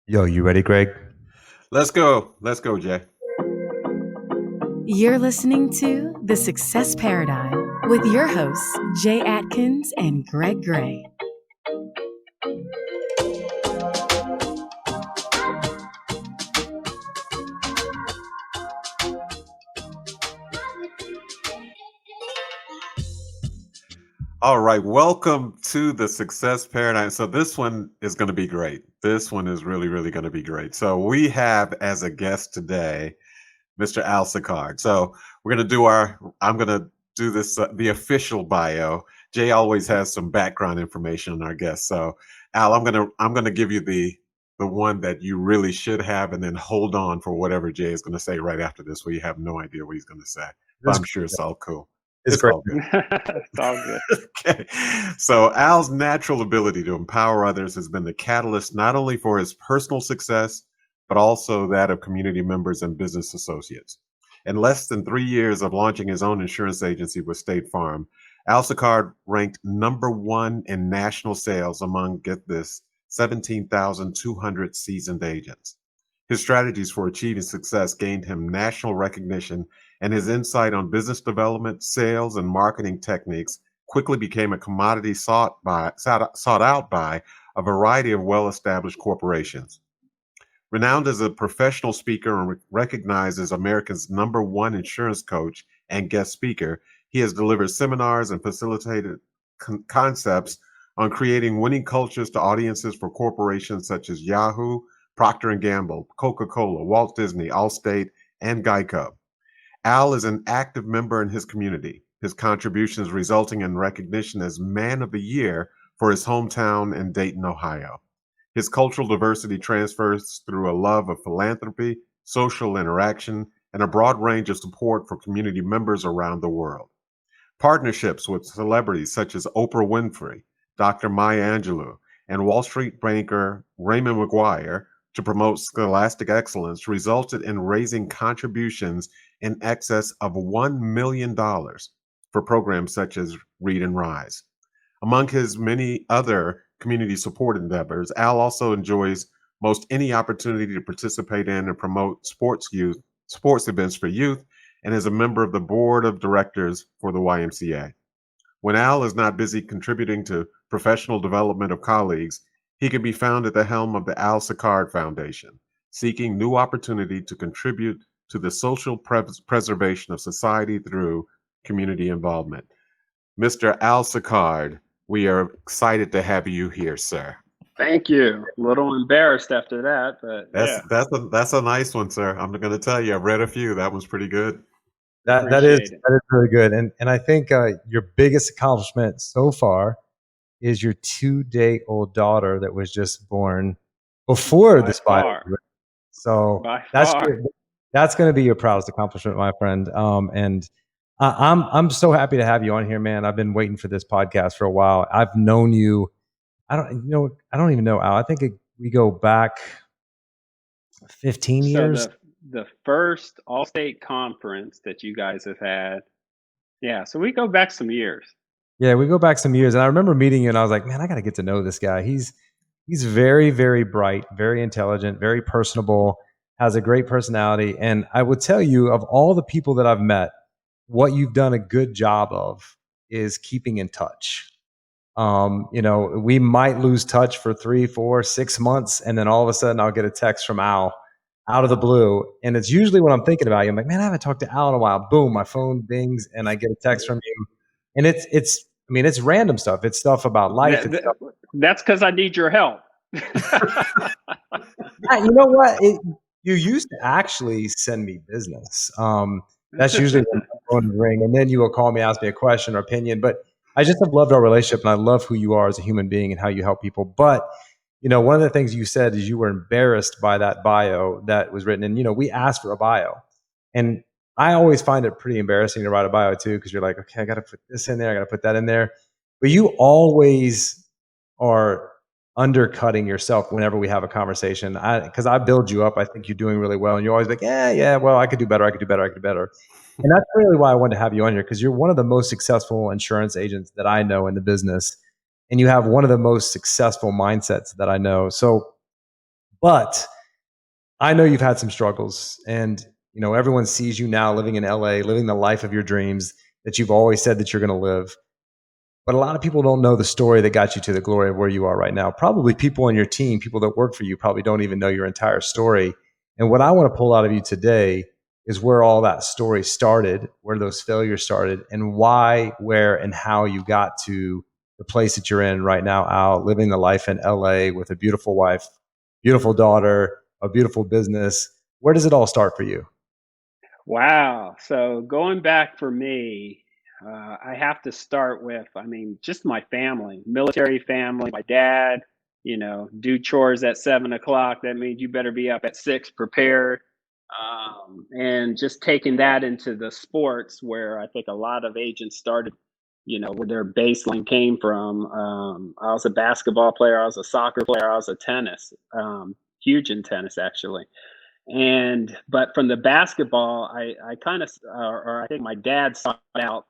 Yo, you ready, Greg? Let's go. Let's go, Jay. You're listening to The Success Paradigm with your hosts, Jay Atkins and Greg Gray. All right. Welcome to the Success Paradigm. So this one is going to be great. This one is really, really going to be great. So we have as a guest today, Mr. Al Sicard. So we're going to do I'm going to do this, the official bio. Jay always has some background information on our guests. So Al, I'm going to give you the one that you really should have, and then hold on for whatever Jay is going to say right after this, where you have no idea what he's going to say. But This I'm sure it's all cool. is It's great. all good. It's all good. Okay. So Al's natural ability to empower others has been the catalyst not only for his personal success, but also that of community members and business associates. In less than 3 years of launching his own insurance agency with State Farm, Al Sicard ranked #1 in national sales among, get this, 17,200 seasoned agents. His strategies for achieving success gained him national recognition, and his insight on business development, sales, and marketing techniques quickly became a commodity sought out by a variety of well-established corporations. Renowned as a professional speaker and recognized as America's #1 insurance coach and guest speaker, he has delivered seminars and facilitated concepts on creating winning cultures to audiences for corporations such as Yahoo, Procter & Gamble, Coca-Cola, Walt Disney, Allstate, and Geico. Al is an active member in his community, his contributions resulting in recognition as Man of the Year for his hometown in Dayton, Ohio. His cultural diversity transfers through a love of philanthropy, social interaction, and a broad range of support for community members around the world. Partnerships with celebrities such as Oprah Winfrey, Dr. Maya Angelou, and Wall Street banker Raymond McGuire to promote scholastic excellence resulted in raising contributions in excess of $1 million for programs such as Read and Rise. Among his many other community support endeavors, Al also enjoys most any opportunity to participate in and promote sports events for youth, and is a member of the board of directors for the YMCA. When Al is not busy contributing to professional development of colleagues, he can be found at the helm of the Al Sicard Foundation, seeking new opportunity to contribute to the social preservation of society through community involvement. Mr. Al Sicard, we are excited to have you here, sir. Thank you. A little embarrassed after that, but That's a nice one, sir. I'm going to tell you, I've read a few. That one's pretty good. That is really good, and I think your biggest accomplishment so far is your 2-day-old daughter that was just born before this bio. So that's going to be your proudest accomplishment, my friend. And I'm so happy to have you on here, man. I've been waiting for this podcast for a while. I've known you. I don't even know, Al. I think we go back 15 years. So the first All-State conference that you guys have had, yeah. So we go back some years. Yeah, we go back some years, and I remember meeting you, and I was like, man, I got to get to know this guy. He's very, very bright, very intelligent, very personable, has a great personality, and I would tell you, of all the people that I've met, what you've done a good job of is keeping in touch. We might lose touch for 3, 4, 6 months, and then all of a sudden I'll get a text from Al out of the blue, and it's usually when I'm thinking about you. I'm like, man, I haven't talked to Al in a while. Boom, my phone dings, and I get a text from you, and it's random stuff. It's stuff about life. That's because I need your help. Yeah, you know what? You used to actually send me business. That's usually when the phone would ring, and then you will call me, ask me a question or opinion. But I just have loved our relationship, and I love who you are as a human being and how you help people. But one of the things you said is you were embarrassed by that bio that was written. And we asked for a bio, and I always find it pretty embarrassing to write a bio too, because you're like, okay, I got to put this in there, I got to put that in there. But you always are undercutting yourself whenever we have a conversation. Because I build you up. I think you're doing really well, and you're always like, yeah, well, I could do better. And that's really why I wanted to have you on here, because you're one of the most successful insurance agents that I know in the business, and you have one of the most successful mindsets that I know. So But I know you've had some struggles, and everyone sees you now living in LA, living the life of your dreams that you've always said that you're going to live. But a lot of people don't know the story that got you to the glory of where you are right now. Probably people on your team, people that work for you, probably don't even know your entire story. And what I want to pull out of you today is where all that story started, where those failures started, and why, where, and how you got to the place that you're in right now, Al, living the life in LA with a beautiful wife, beautiful daughter, a beautiful business. Where does it all start for you? Wow. So going back for me, I have to start with, I mean, just my family, military family, my dad, do chores at 7 o'clock. That means you better be up at 6 prepared. And just taking that into the sports where I think a lot of agents started, where their baseline came from. I was a basketball player, I was a soccer player, I was a tennis, huge in tennis actually. But from the basketball, I kind of, or I think my dad sought out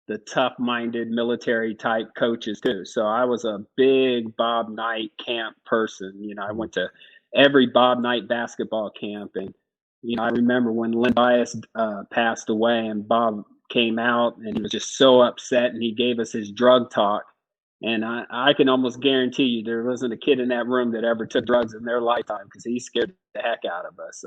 the tough-minded military type coaches too. So I was a big Bob Knight camp person. I went to every Bob Knight basketball camp, and I remember when Lynn Bias passed away, and Bob came out, and he was just so upset, and he gave us his drug talk. And I can almost guarantee you there wasn't a kid in that room that ever took drugs in their lifetime because he scared the heck out of us.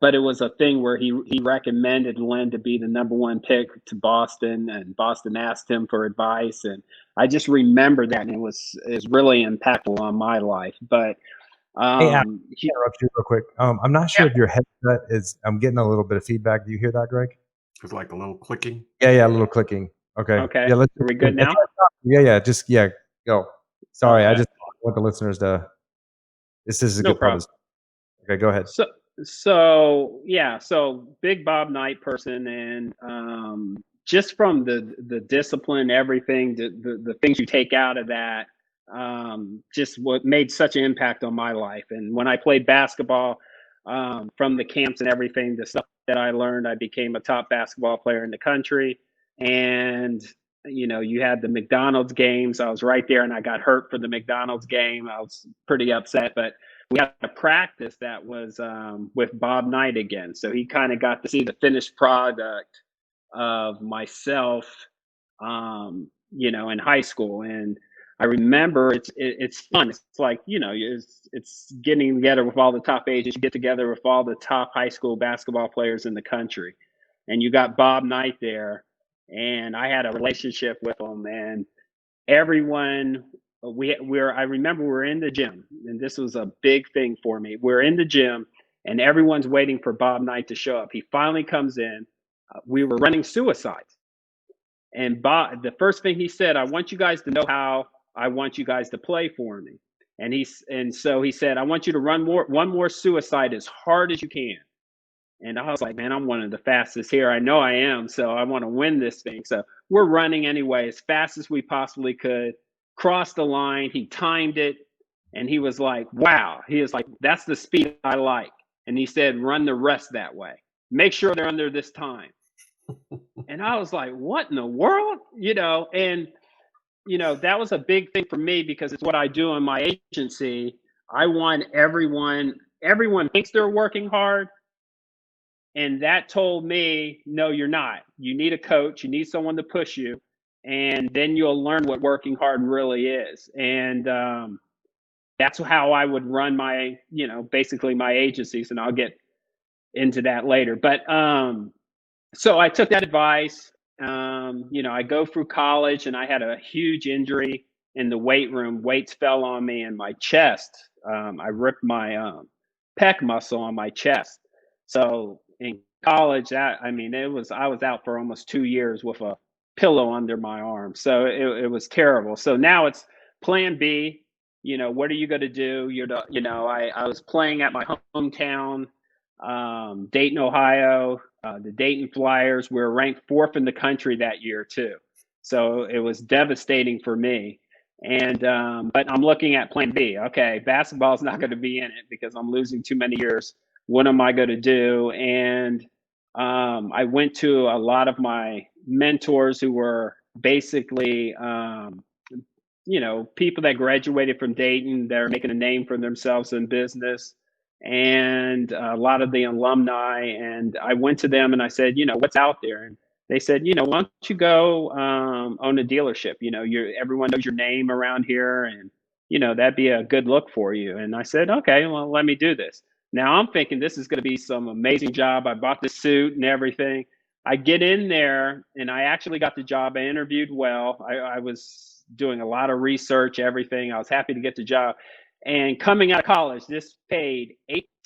But it was a thing where he recommended Len to be the number one pick to Boston, and Boston asked him for advice. And I just remember that, and it was really impactful on my life. But Hey, Al, interrupt you real quick. I'm not sure yeah, if your headset is. I'm getting a little bit of feedback. Do you hear that, Greg? It's like a little clicking. Yeah, a little clicking. Okay. okay. Yeah, let's. Are we good Let's now? yeah. Go. Sorry, I Okay, just want the listeners to. This is a no good part of problem. this. Okay, go ahead. So big Bob Knight person, and just from the discipline, everything, the things you take out of that, just what made such an impact on my life. And when I played basketball, from the camps and everything, the stuff that I learned, I became a top basketball player in the country. And you had the McDonald's games. I was right there, and I got hurt for the McDonald's game. I was pretty upset, but we had a practice that was with Bob Knight again. So he kind of got to see the finished product of myself, in high school. And I remember it's fun. It's like, it's getting together with all the top agents. You get together with all the top high school basketball players in the country. And you got Bob Knight there. And I had a relationship with him. And everyone I remember we're in the gym, and this was a big thing for me. We're in the gym, and everyone's waiting for Bob Knight to show up. He finally comes in. We were running suicides, and Bob, the first thing he said, I want you guys to know how I want you guys to play for me. And so he said, I want you to run one more suicide as hard as you can. And I was like, man, I'm one of the fastest here. I know I am. So I want to win this thing. So we're running anyway, as fast as we possibly could. Crossed the line. He timed it. And he was like, wow. He was like, that's the speed I like. And he said, run the rest that way. Make sure they're under this time. And I was like, what in the world? That was a big thing for me because it's what I do in my agency. I want everyone thinks they're working hard, and that told me, no, you're not. You need a coach. You need someone to push you. And then you'll learn what working hard really is. And that's how I would run basically my agencies. And I'll get into that later. But so I took that advice. I go through college, and I had a huge injury in the weight room. Weights fell on me in my chest. I ripped my pec muscle on my chest. So in college, I was out for almost 2 years with a pillow under my arm. So it was terrible. So now it's plan B. What are you going to do? I was playing at my hometown, Dayton, Ohio, the Dayton Flyers. We were ranked fourth in the country that year too. So it was devastating for me. And but I'm looking at plan B. Okay, basketball is not going to be in it because I'm losing too many years. What am I going to do? And I went to a lot of my mentors who were basically people that graduated from Dayton that are making a name for themselves in business, and a lot of the alumni. And I went to them and I said, what's out there? And they said, why don't you go own a dealership? Everyone knows your name around here, and that'd be a good look for you. And I said, okay, well, let me do this. Now I'm thinking this is going to be some amazing job. I bought the suit and everything. I get in there and I actually got the job. I interviewed well. I was doing a lot of research, everything. I was happy to get the job. And coming out of college, this paid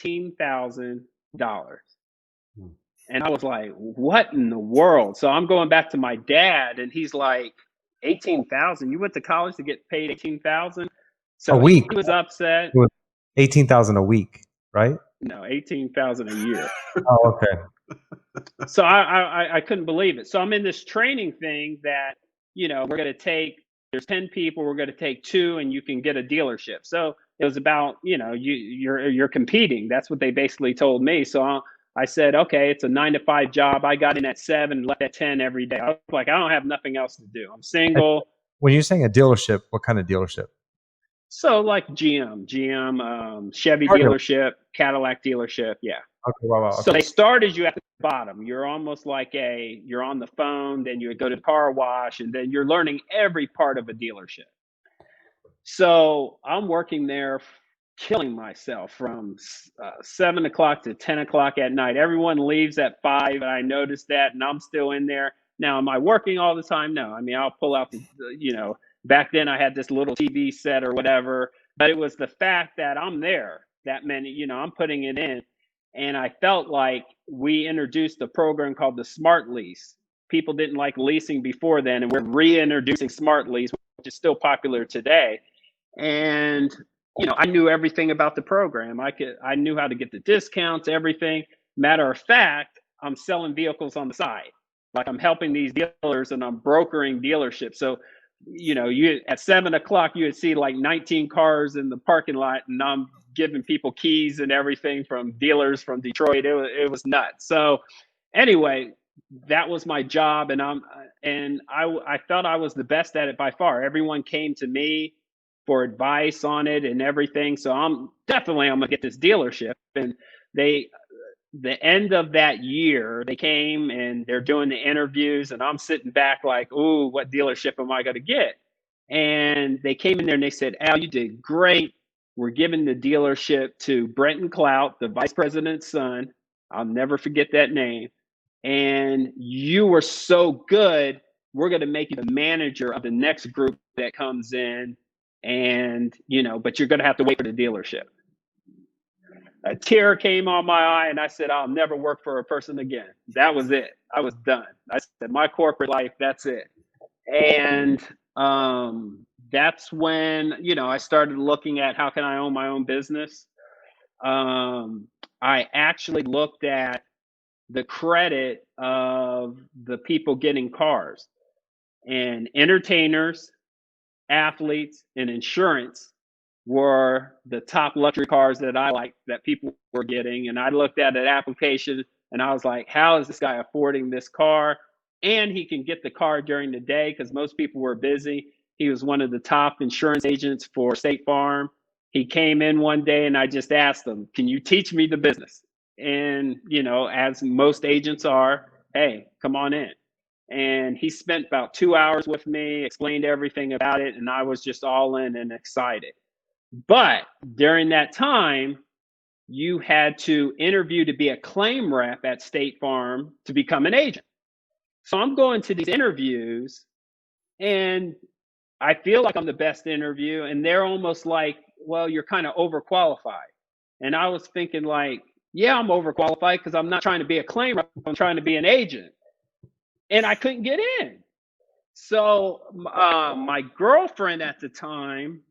$18,000. And I was like, what in the world? So I'm going back to my dad and he's like, 18,000? You went to college to get paid 18,000? So a week. He was upset. 18,000 a week, right? No, 18,000 a year. Oh, okay. So I couldn't believe it. So I'm in this training thing that, we're going to take, there's 10 people, we're going to take 2 and you can get a dealership. So it was about, you're competing. That's what they basically told me. So I said, okay, it's a 9-to-5 job. I got in at 7, left at 10 every day. I was like, I don't have nothing else to do. I'm single. When you're saying a dealership, what kind of dealership? So like GM, Chevy dealership, Cadillac dealership. Yeah. Okay, wow. So they started you at the bottom. You're almost like you're on the phone, then you would go to the car wash, and then you're learning every part of a dealership. So I'm working there, killing myself from 7 o'clock to 10 o'clock at night. Everyone leaves at 5, and I noticed that, and I'm still in there. Now, am I working all the time? No. I mean, I'll pull out back then I had this little TV set or whatever, but it was the fact that I'm there that many, I'm putting it in. And I felt like we introduced a program called the Smart Lease. People didn't like leasing before then, and we're reintroducing Smart Lease, which is still popular today. And, I knew everything about the program. I knew how to get the discounts, everything. Matter of fact, I'm selling vehicles on the side. Like I'm helping these dealers and I'm brokering dealerships. So, you at 7 o'clock, you would see like 19 cars in the parking lot, and I'm giving people keys and everything from dealers from Detroit. It was nuts. So anyway, that was my job. And I felt I was the best at it by far. Everyone came to me for advice on it and everything. So I'm gonna get this dealership. And the end of that year, they came and they're doing the interviews, and I'm sitting back like, ooh, what dealership am I going to get? And they came in there and they said, Al, you did great. We're giving the dealership to Brenton Clout, the vice president's son. I'll never forget that name. And you were so good, we're going to make you the manager of the next group that comes in. And, but you're going to have to wait for the dealership. A tear came on my eye, and I said, I'll never work for a person again. That was it. I was done. I said, my corporate life, that's it. And that's when, I started looking at how can I own my own business. I actually looked at the credit of the people getting cars, and entertainers, athletes, and insurance were the top luxury cars that I liked that people were getting. And I looked at an application and I was like, how is this guy affording this car? And he can get the car during the day because most people were busy. He was one of the top insurance agents for State Farm. He came in one day and I just asked him, can you teach me the business? And, as most agents are, hey, come on in. And he spent about 2 hours with me, explained everything about it. And I was just all in and excited. But during that time, you had to interview to be a claim rep at State Farm to become an agent. So I'm going to these interviews and I feel like I'm the best interview. And they're almost like, well, you're kind of overqualified. And I was thinking like, yeah, I'm overqualified because I'm not trying to be a claim rep. I'm trying to be an agent. And I couldn't get in. So my girlfriend at the time,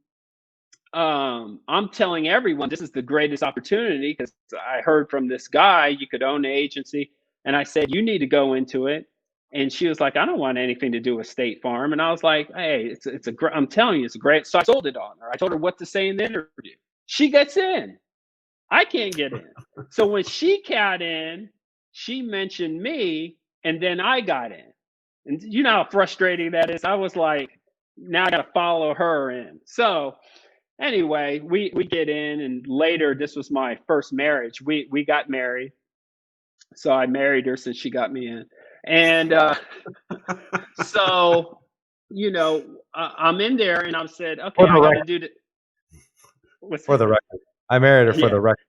I'm telling everyone this is the greatest opportunity because I heard from this guy you could own an agency, and I said you need to go into it. And she was like, I don't want anything to do with State Farm. And I was like, hey, I'm telling you, it's a great. So I sold it on her. I told her what to say in the interview. She gets in. I can't get in. So when she got in, she mentioned me, and then I got in. And you know how frustrating that is. I was like, now I got to follow her in. So anyway, we get in, and later, this was my first marriage. We got married. So I married her since she got me in. And so, I'm in there, and I said, okay, For the I got to record, do the, what's for that? the record, I married her for Yeah, the record.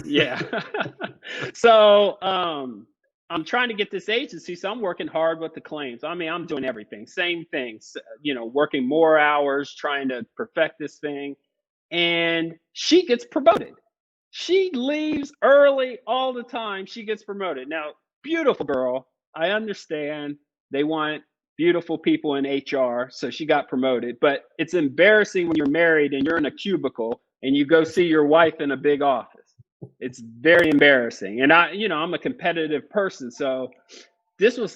yeah. So I'm trying to get this agency, so I'm working hard with the claims. I mean, I'm doing everything, same things, working more hours, trying to perfect this thing. And she gets promoted. She leaves early all the time. She gets promoted. Now, beautiful girl. I understand they want beautiful people in HR, so she got promoted. But it's embarrassing when you're married and you're in a cubicle and you go see your wife in a big office. It's very embarrassing. And I'm a competitive person, so this was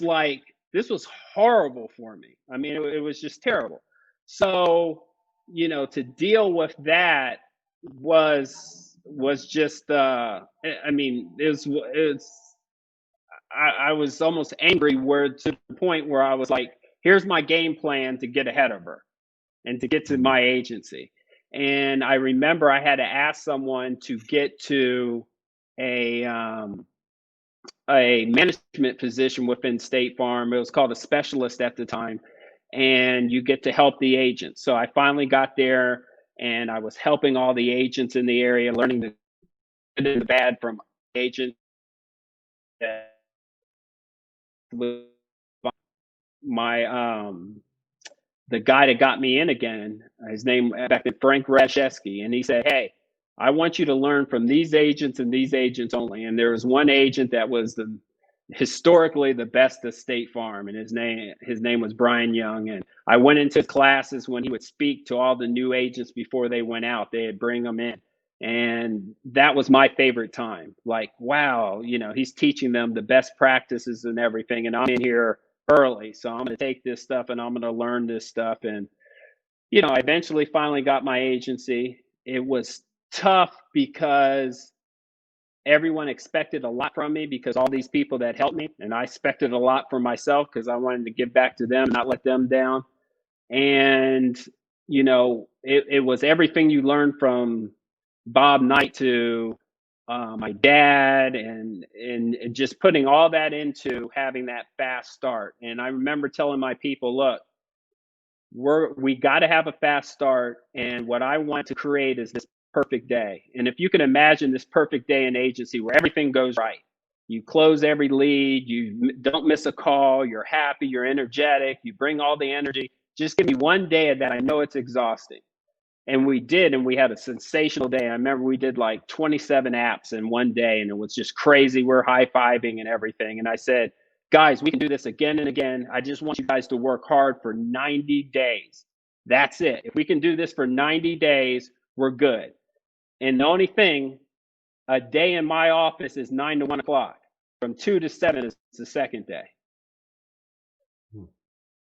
horrible for me. I mean, it was just terrible. So, to deal with that was just I mean, I was almost angry, where to the point where I was like, here's my game plan to get ahead of her and to get to my agency. And I remember I had to ask someone to get to a a management position within State Farm. It was called a specialist at the time, and you get to help the agents. So I finally got there, and I was helping all the agents in the area, learning the good and the bad from agents. That was my the guy that got me in again. His name back then, Frank Rashevsky, and he said, "Hey, I want you to learn from these agents and these agents only." And there was one agent that was historically the best at State Farm, and his name was Brian Young. And I went into classes when he would speak to all the new agents before they went out. They'd bring them in, and that was my favorite time. Like, wow, he's teaching them the best practices and everything, and I'm in here early, so I'm going to take this stuff and I'm going to learn this stuff. And I eventually finally got my agency. It was tough because everyone expected a lot from me, because all these people that helped me, and I expected a lot from myself because I wanted to give back to them, not let them down. And it was everything you learned from Bob Knight to my dad, and just putting all that into having that fast start. And I remember telling my people, look, we got to have a fast start, and what I want to create is this perfect day. And if you can imagine this perfect day in agency where everything goes right, you close every lead, you don't miss a call, you're happy, you're energetic, you bring all the energy. Just give me one day of that. I know it's exhausting. And we did, and we had a sensational day. I remember we did like 27 apps in one day, and it was just crazy. We're high-fiving and everything. And I said, guys, we can do this again and again. I just want you guys to work hard for 90 days. That's it. If we can do this for 90 days, we're good. And the only thing, a day in my office is 9 to 1 o'clock. From 2 to 7 is the second day.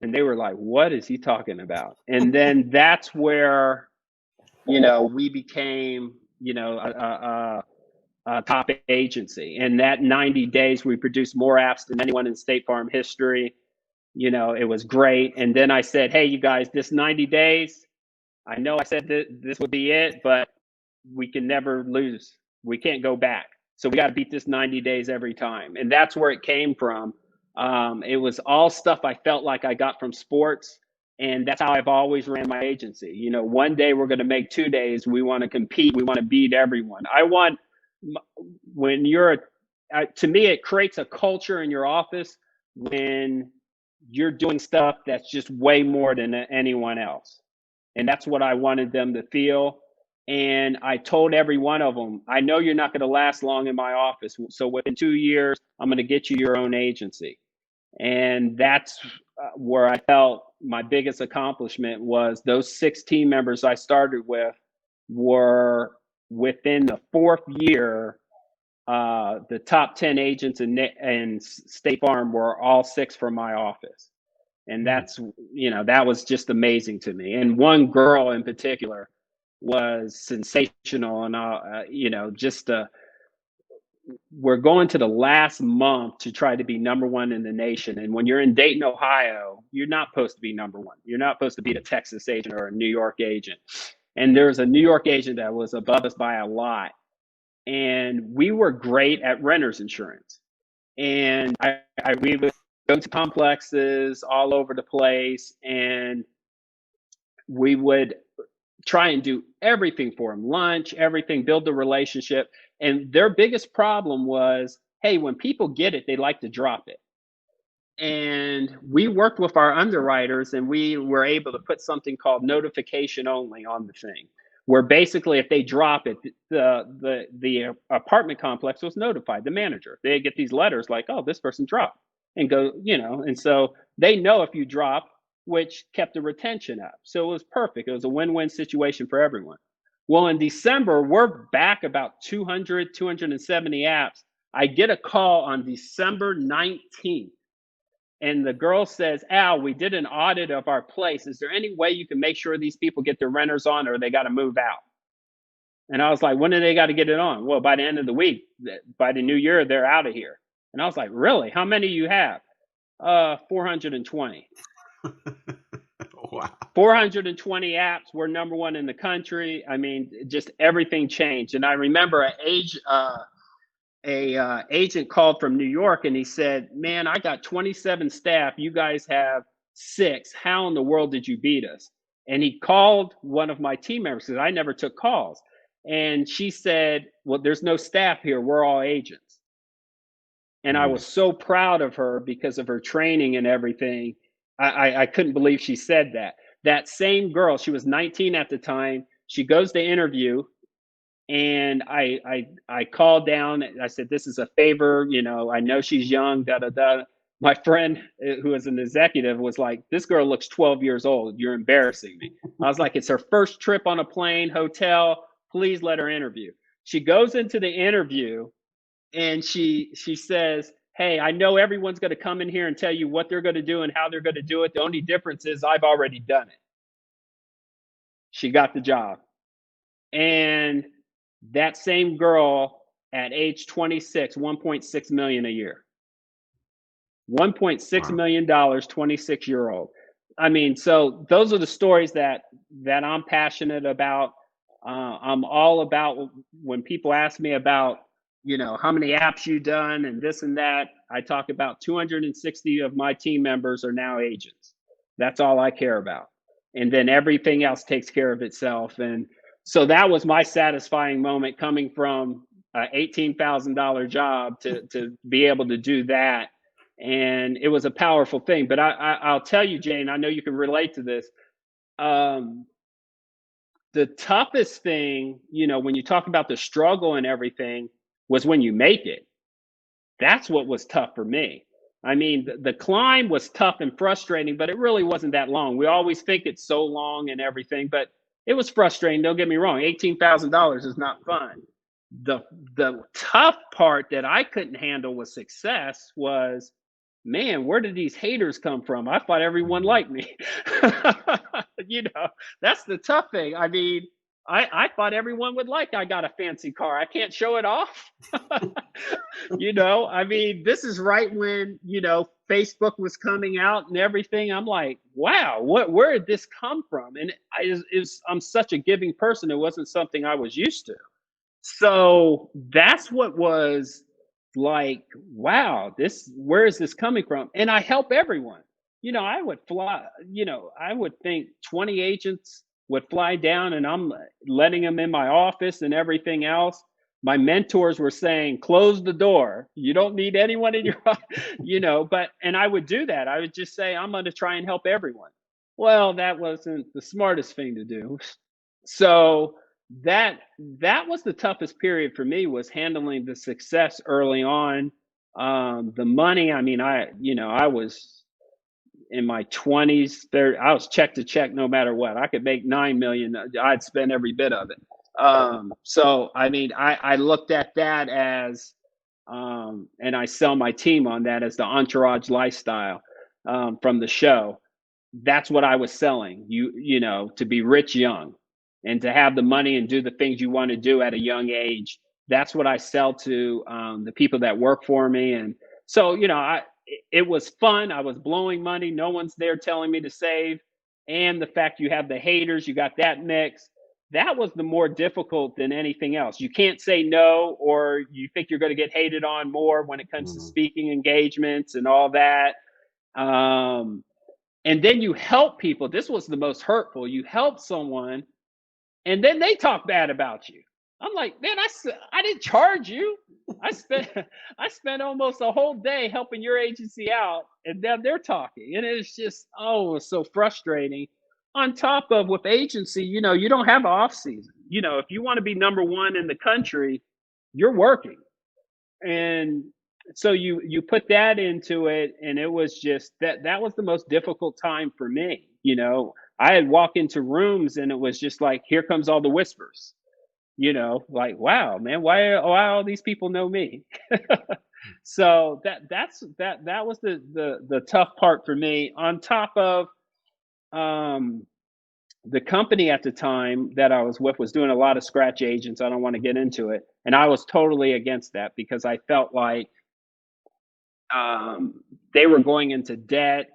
And they were like, what is he talking about? And then that's where we became, a top agency. And that 90 days, we produced more apps than anyone in State Farm history. It was great. And then I said, hey, you guys, this 90 days, I know I said that this would be it, but we can never lose. We can't go back. So we got to beat this 90 days every time. And that's where it came from. It was all stuff I felt like I got from sports. And that's how I've always ran my agency. One day we're going to make 2 days. We want to compete. We want to beat everyone. To me, it creates a culture in your office when you're doing stuff that's just way more than anyone else. And that's what I wanted them to feel. And I told every one of them, I know you're not going to last long in my office. So within 2 years, I'm going to get you your own agency. And that's where I felt my biggest accomplishment was those 6 team members I started with were within the 4th year, the top 10 agents in State Farm were all 6 from my office. And that was just amazing to me. And one girl in particular was sensational. And, we're going to the last month to try to be number one in the nation. And when you're in Dayton, Ohio, you're not supposed to be number one. You're not supposed to beat a Texas agent or a New York agent. And there's a New York agent that was above us by a lot. And we were great at renter's insurance. And we would go to complexes all over the place, and we would try and do everything for them, lunch, everything, build the relationship. And their biggest problem was, hey, when people get it, they like to drop it. And we worked with our underwriters, and we were able to put something called notification only on the thing, where basically if they drop it, the apartment complex was notified, the manager. They get these letters like, oh, this person dropped, and go, and so they know if you drop, which kept the retention up. So it was perfect. It was a win-win situation for everyone. Well, in December, we're back about 270 apps. I get a call on December 19th. And the girl says, Al, we did an audit of our place. Is there any way you can make sure these people get their renters on, or they got to move out? And I was like, when do they got to get it on? Well, by the end of the week, by the new year, they're out of here. And I was like, really? How many do you have? 420. Wow. 420 apps. We're number one in the country. I mean, just everything changed. And I remember a agent called from New York, and he said, man, I got 27 staff. You guys have 6. How in the world did you beat us? And he called one of my team members, because I never took calls. And she said, well, there's no staff here. We're all agents. And I was so proud of her because of her training and everything. I couldn't believe she said that. That same girl, she was 19 at the time. She goes to interview, and I called down. I said, this is a favor. I know she's young, da-da-da. My friend, who is an executive, was like, this girl looks 12 years old. You're embarrassing me. I was like, it's her first trip on a plane, hotel. Please let her interview. She goes into the interview, and she says, hey, I know everyone's going to come in here and tell you what they're going to do and how they're going to do it. The only difference is I've already done it. She got the job. And that same girl at age 26, 1.6 million a year. $1.6 million, 26-year-old. I mean, so those are the stories that I'm passionate about. I'm all about when people ask me about, how many apps you done and this and that. I talk about 260 of my team members are now agents. That's all I care about. And then everything else takes care of itself. And so that was my satisfying moment, coming from an $18,000 job to be able to do that. And it was a powerful thing. But I'll tell you, Jane, I know you can relate to this. The toughest thing, when you talk about the struggle and everything, was when you make it. That's what was tough for me. I mean, the climb was tough and frustrating, but it really wasn't that long. We always think it's so long and everything, but it was frustrating. Don't get me wrong. $18,000 is not fun. The tough part that I couldn't handle with success was, man, where did these haters come from? I thought everyone liked me. That's the tough thing. I mean, I thought everyone would like I got a fancy car. I can't show it off. I mean, this is right when, Facebook was coming out and everything. I'm like, wow, where did this come from? And I'm such a giving person. It wasn't something I was used to. So that's what was like, wow, where is this coming from? And I help everyone. I would fly, I would think 20 agents would fly down, and I'm letting them in my office and everything else. My mentors were saying, close the door. You don't need anyone in your, and I would do that. I would just say, I'm going to try and help everyone. Well, that wasn't the smartest thing to do. So that was the toughest period for me, was handling the success early on. The money, I mean, I was in my 20s, I was check to check no matter what. I could make 9 million. I'd spend every bit of it. So, I mean, I looked at that as, and I sell my team on that as the entourage lifestyle from the show. That's what I was selling, to be rich young and to have the money and do the things you want to do at a young age. that's what I sell to the people that work for me. And so, it was fun. I was blowing money. No one's there telling me to save. And the fact you have the haters, you got that mix. That was the more difficult than anything else. You can't say no, or you think you're going to get hated on more when it comes to Mhm. speaking engagements and all that. Um, and then you help people. This was the most hurtful. You help someone and then they talk bad about you. I'm like, man, I didn't charge you. I spent I spent almost a whole day helping your agency out, and then they're talking, and it's just it's so frustrating. On top of with agency, you don't have an off season. If you want to be number one in the country, you're working, and so you put that into it, and it was just that was the most difficult time for me. I had walked into rooms, and it was just like, here comes all the whispers. Like, wow, man, why all these people know me? So that was the tough part for me. On top of um, the company at the time that I was with was doing a lot of scratch agents. I don't want to get into it, and I was totally against that because I felt like they were going into debt,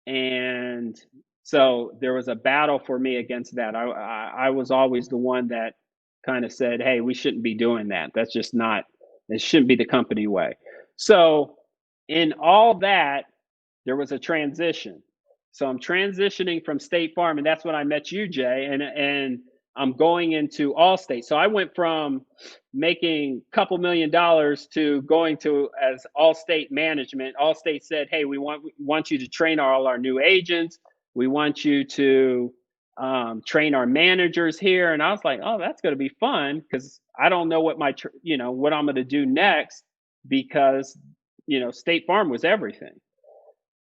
and so there was a battle for me against that. I was always the one that kind of said, hey, we shouldn't be doing that. That's just not, it shouldn't be the company way. So in all that, there was a transition. So I'm transitioning from State Farm, and that's when I met you, Jay, and I'm going into Allstate. So I went from making a couple $1,000,000 to going to as Allstate management. Allstate said, "Hey, we want you to train all our new agents. We want you to train our managers here." And I was like, "Oh, that's going to be fun because I don't know what what I'm going to do next because State Farm was everything."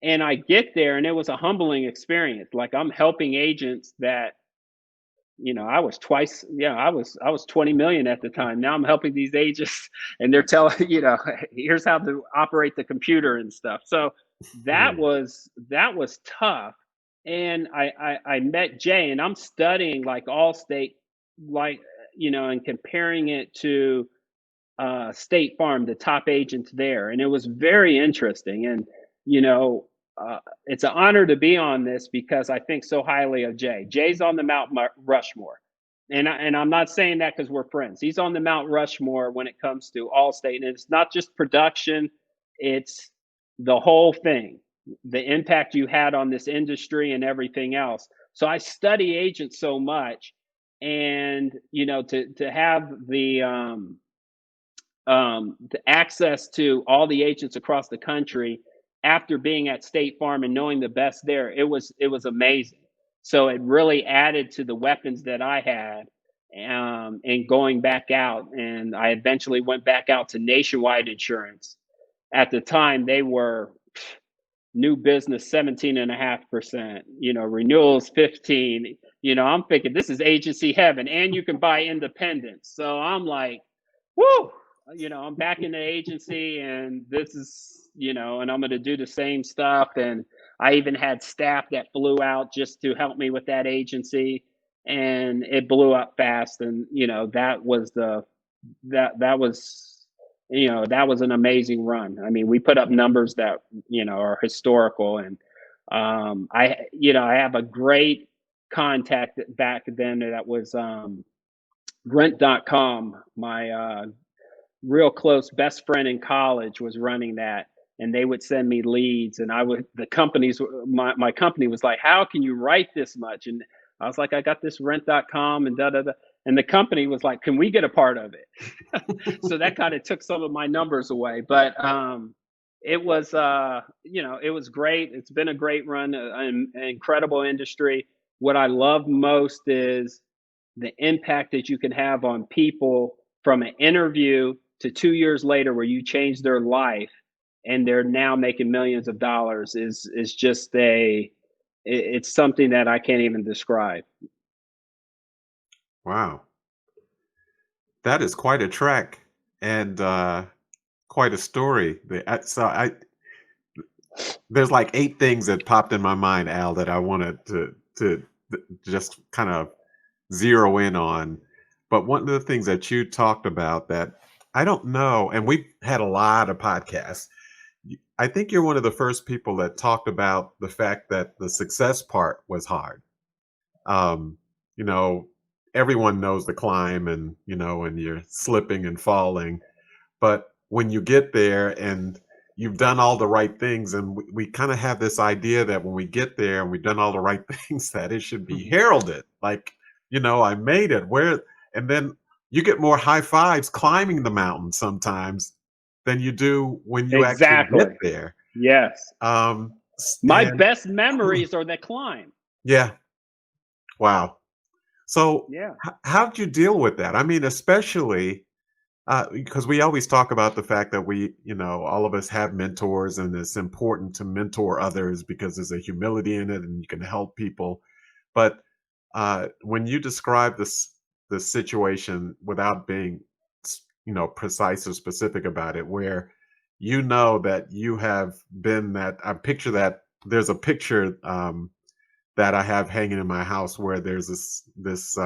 And I get there, and it was a humbling experience. Like, I'm helping agents that I was twice, I was 20 million at the time. Now I'm helping these agents and they're telling, here's how to operate the computer and stuff. So that Mm. was tough. And I met Jay, and I'm studying like Allstate, like, and comparing it to State Farm, the top agent there. And it was very interesting. And, you know, it's an honor to be on this because I think so highly of Jay. Jay's on the Mount Rushmore. And I'm not saying that because we're friends. He's on the Mount Rushmore when it comes to Allstate. And it's not just production, it's the whole thing, the impact you had on this industry and everything else. So I study agents so much. And, to have the access to all the agents across the country after being at State Farm and knowing the best there, it was amazing. So it really added to the weapons that I had, and going back out. And I eventually went back out to Nationwide Insurance. At the time, they were new business 17.5%, renewals 15. I'm thinking this is agency heaven, and you can buy independence. So I'm like, whoo, I'm back in the agency, and this is, and I'm going to do the same stuff. And I even had staff that flew out just to help me with that agency, and it blew up fast. And, that was an amazing run. I mean, we put up numbers that, are historical. And I have a great contact back then that was rent.com. My real close best friend in college was running that, and they would send me leads, and my company was like, how can you write this much? And I was like, I got this rent.com and da da da. And the company was like, can we get a part of it? So that kind of took some of my numbers away. But it was it was great. It's been a great run, an incredible industry. What I love most is the impact that you can have on people from an interview to 2 years later where you change their life and they're now making millions of dollars is just it's something that I can't even describe. Wow. That is quite a track and quite a story. There's like 8 things that popped in my mind, Al, that I wanted to just kind of zero in on. But one of the things that you talked about that I don't know, and we've had a lot of podcasts. I think you're one of the first people that talked about the fact that the success part was hard. Um, you know, everyone knows the climb and, and you're slipping and falling. But when you get there and you've done all the right things, and we kind of have this idea that when we get there and we've done all the right things, that it should be heralded. Like, I made it. And then you get more high fives climbing the mountain sometimes than you do when you actually get Exactly. there. Yes. My And best memories are the climb. yeah, wow. So Yeah. how did you deal with that? I mean, especially because we always talk about the fact that all of us have mentors, and it's important to mentor others because there's a humility in it, and you can help people. But when you describe the situation without being, precise or specific about it, where that you have been that, I picture that there's a picture that I have hanging in my house where there's this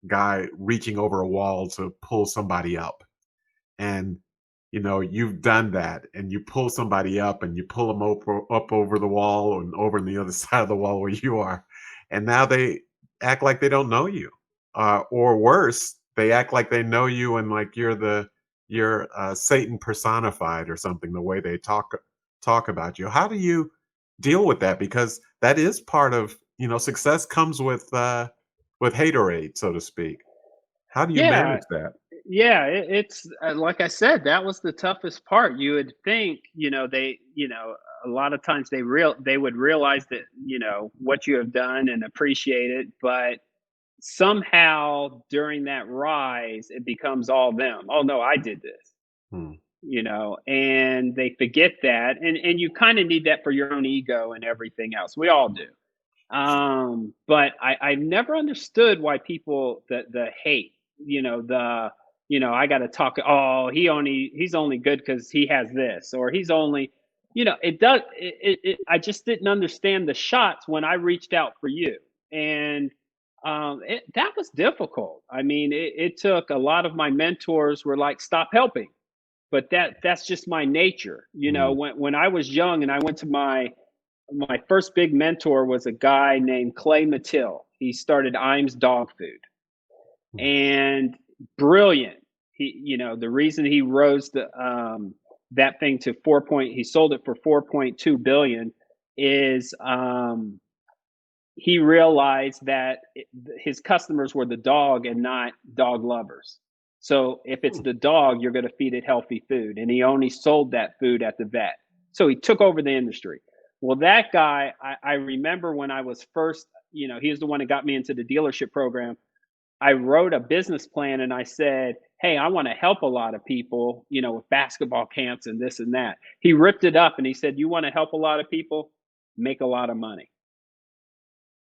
guy reaching over a wall to pull somebody up, and you've done that, and you pull somebody up and you pull them up over the wall and over on the other side of the wall where you are, and now they act like they don't know you, or worse, they act like they know you, and like you're Satan personified or something, the way they talk about you. How do you deal with that? Because that is part of, success comes with haterade, so to speak. How do you Yeah. manage that? Yeah, it's like I said, that was the toughest part. You would think, a lot of times they would realize that, what you have done and appreciate it, but somehow during that rise, it becomes all them. Oh no, I did this, Hmm. and they forget that, and you kind of need that for your own ego and everything else. We all do. But I never understood why people the hate, I got to talk. Oh, he's only good because he has this, or he's only, it does. I just didn't understand the shots when I reached out for you, and that was difficult. I mean, it took a lot of my mentors were like, stop helping, but that's just my nature. Hmm. When I was young and I went to my first big mentor was a guy named Clay Mattil. He started Imes Dog Food, Hmm. and brilliant. The reason he rose that thing to he sold it for 4.2 billion is he realized that his customers were the dog and not dog lovers. So if it's Hmm. the dog, you're going to feed it healthy food, and he only sold that food at the vet. So he took over the industry. Well, that guy, I remember when I was first, he was the one that got me into the dealership program. I wrote a business plan and I said, hey, I want to help a lot of people, with basketball camps and this and that. He ripped it up and he said, you want to help a lot of people, make a lot of money.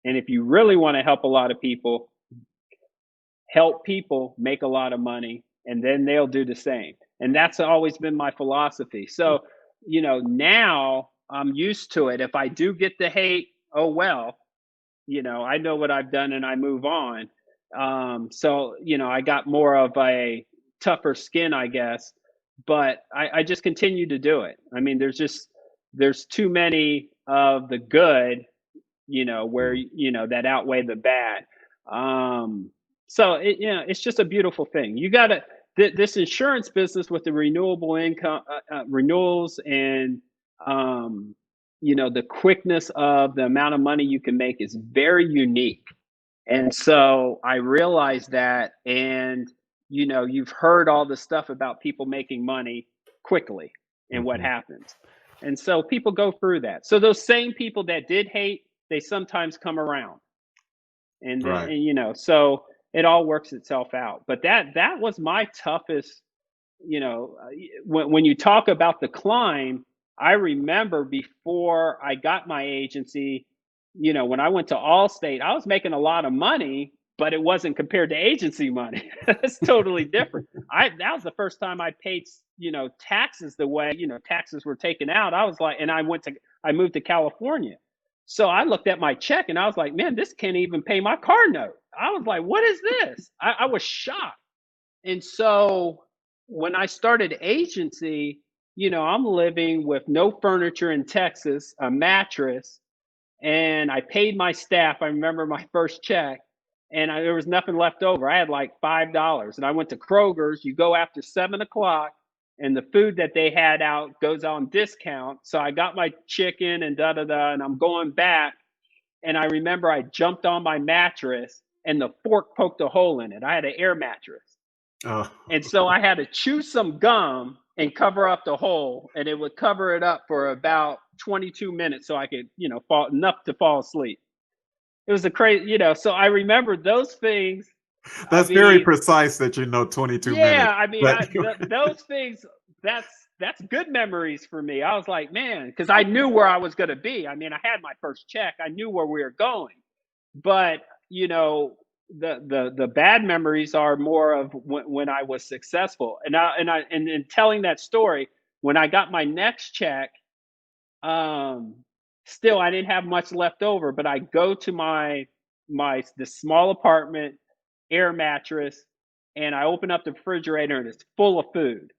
And if you really want to help a lot of people, help people make a lot of money, and then they'll do the same. And that's always been my philosophy. So, now I'm used to it. If I do get the hate, oh well, I know what I've done and I move on. So, I got more of a tougher skin, I guess, but I just continue to do it. I mean, there's too many of the good, where, Hmm. that outweigh the bad. So it's just a beautiful thing. You got to, this insurance business with the renewable income, renewals, and, the quickness of the amount of money you can make is very unique. And so I realized that, and, you've heard all the stuff about people making money quickly and what Hmm. happens. And so people go through that. So those same people that did hate, they sometimes come around, Right. so it all works itself out. But that was my toughest, when you talk about the climb. I remember before I got my agency, when I went to Allstate, I was making a lot of money, but it wasn't compared to agency money. It's totally different. That was the first time I paid, taxes the way, taxes were taken out. I was like, and I moved to California. So I looked at my check and I was like, man, this can't even pay my car note. I was like, what is this? I was shocked. And so when I started agency, I'm living with no furniture in Texas, a mattress, and I paid my staff. I remember my first check, and there was nothing left over. I had like $5, and I went to Kroger's. You go after 7 o'clock, and the food that they had out goes on discount. So I got my chicken and da da da, and I'm going back, and I remember I jumped on my mattress, and the fork poked a hole in it. I had an air mattress. Oh, And so I had to chew some gum and cover up the hole, and it would cover it up for about 22 minutes so I could, fall enough to fall asleep. It was a crazy, so I remember those things. I that's very mean, precise that 22 minutes. yeah, I mean, But those things, that's good memories for me. I was like, man, because I knew where I was going to be. I mean, I had my first check. I knew where we were going. But, the bad memories are more of when I was successful. And in telling that story, when I got my next check, um, still I didn't have much left over, but I go to the small apartment, air mattress, and I open up the refrigerator and it's full of food.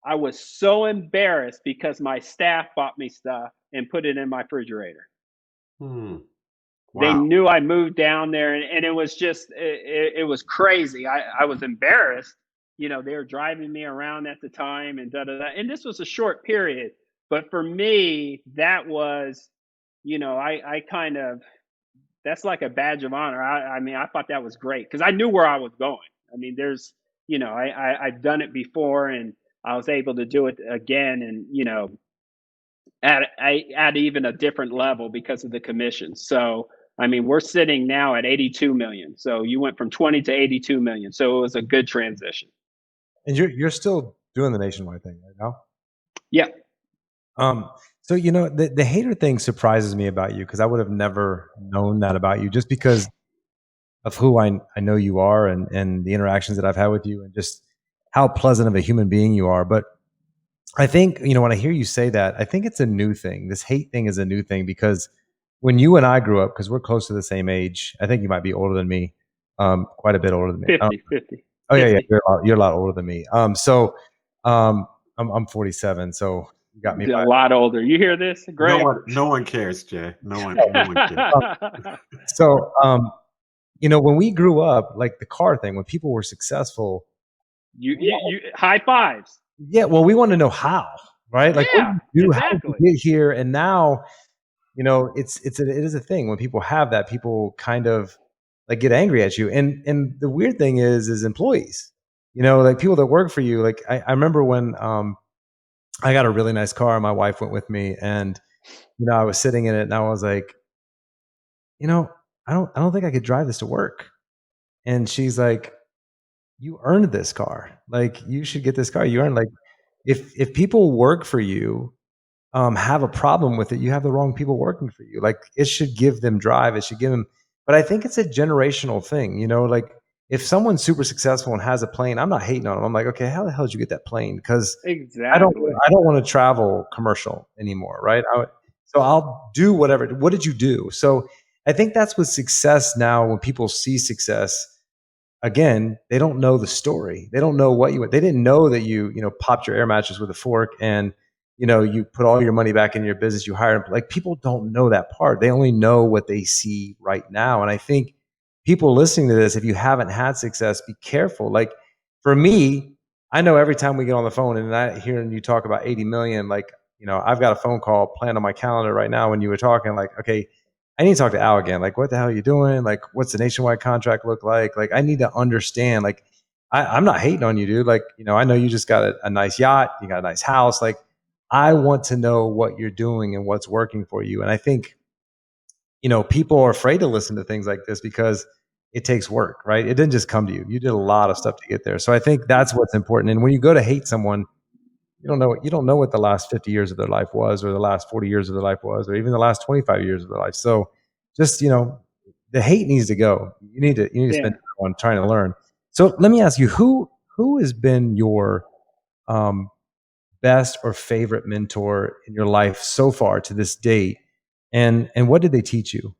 I was so embarrassed because my staff bought me stuff and put it in my refrigerator. hmm, They wow. knew I moved down there, and it was just it was crazy. I was embarrassed. They were driving me around at the time and da da da. And this was a short period, but for me, that was, I kind of, that's like a badge of honor. I mean, I thought that was great because I knew where I was going. I mean, I've done it before, and I was able to do it again, and at even a different level because of the commission. So, I mean, we're sitting now at 82 million. So you went from 20 to 82 million. So it was a good transition. And you're still doing the nationwide thing right now. Yeah. So the hater thing surprises me about you because I would have never known that about you just because of who I know you are and the interactions that I've had with you and just how pleasant of a human being you are. But I think, when I hear you say that, I think it's a new thing. This hate thing is a new thing because when you and I grew up, because we're close to the same age, I think you might be older than me, quite a bit older than me. 50. Oh yeah, you're a lot older than me. I'm 47, so you got me A by. lot older. You hear this, Greg? No one cares, Jay. No one cares. So, when we grew up, like the car thing, when people were successful, you high fives. yeah, well, we want to know how, right? Like, what Yeah, did you do? How did exactly. you get here? And now, it is a thing when people have that, people kind of like get angry at you. And the weird thing is employees, like people that work for you. Like I remember when I got a really nice car, my wife went with me, and I was sitting in it, and I was like, you know, I don't think I could drive this to work. And she's like, you earned this car. Like you should get this car. You earned, like, if people work for you, have a problem with it, you have the wrong people working for you. Like it should give them drive. It should give them. But I think it's a generational thing. Like if someone's super successful and has a plane, I'm not hating on them. I'm like, okay, how the hell did you get that plane? Because I don't Exactly. I don't want to travel commercial anymore, right? So I'll do whatever. What did you do? So I think that's what success now. When people see success, again, they don't know the story. They don't know what they didn't know that you popped your air mattress with a fork and you put all your money back in your business. You hired, like, people don't know that part. They only know what they see right now. And I think people listening to this, if you haven't had success, be careful. Like for me, I know every time we get on the phone and I hearing you talk about 80 million, like, I've got a phone call planned on my calendar right now when you were talking, like, okay, I need to talk to Al again. Like, what the hell are you doing? Like, what's the nationwide contract look like? Like, I need to understand. Like, I'm not hating on you, dude. Like, I know you just got a nice yacht, you got a nice house. Like, I want to know what you're doing and what's working for you. And I think, people are afraid to listen to things like this because it takes work, right? It didn't just come to you. You did a lot of stuff to get there. So I think that's what's important. And when you go to hate someone, you don't know what the last 50 years of their life was, or the last 40 years of their life was, or even the last 25 years of their life. So just, the hate needs to go. You need to Yeah. spend time on trying to learn. So let me ask you, who has been your best or favorite mentor in your life so far to this date? And what did they teach you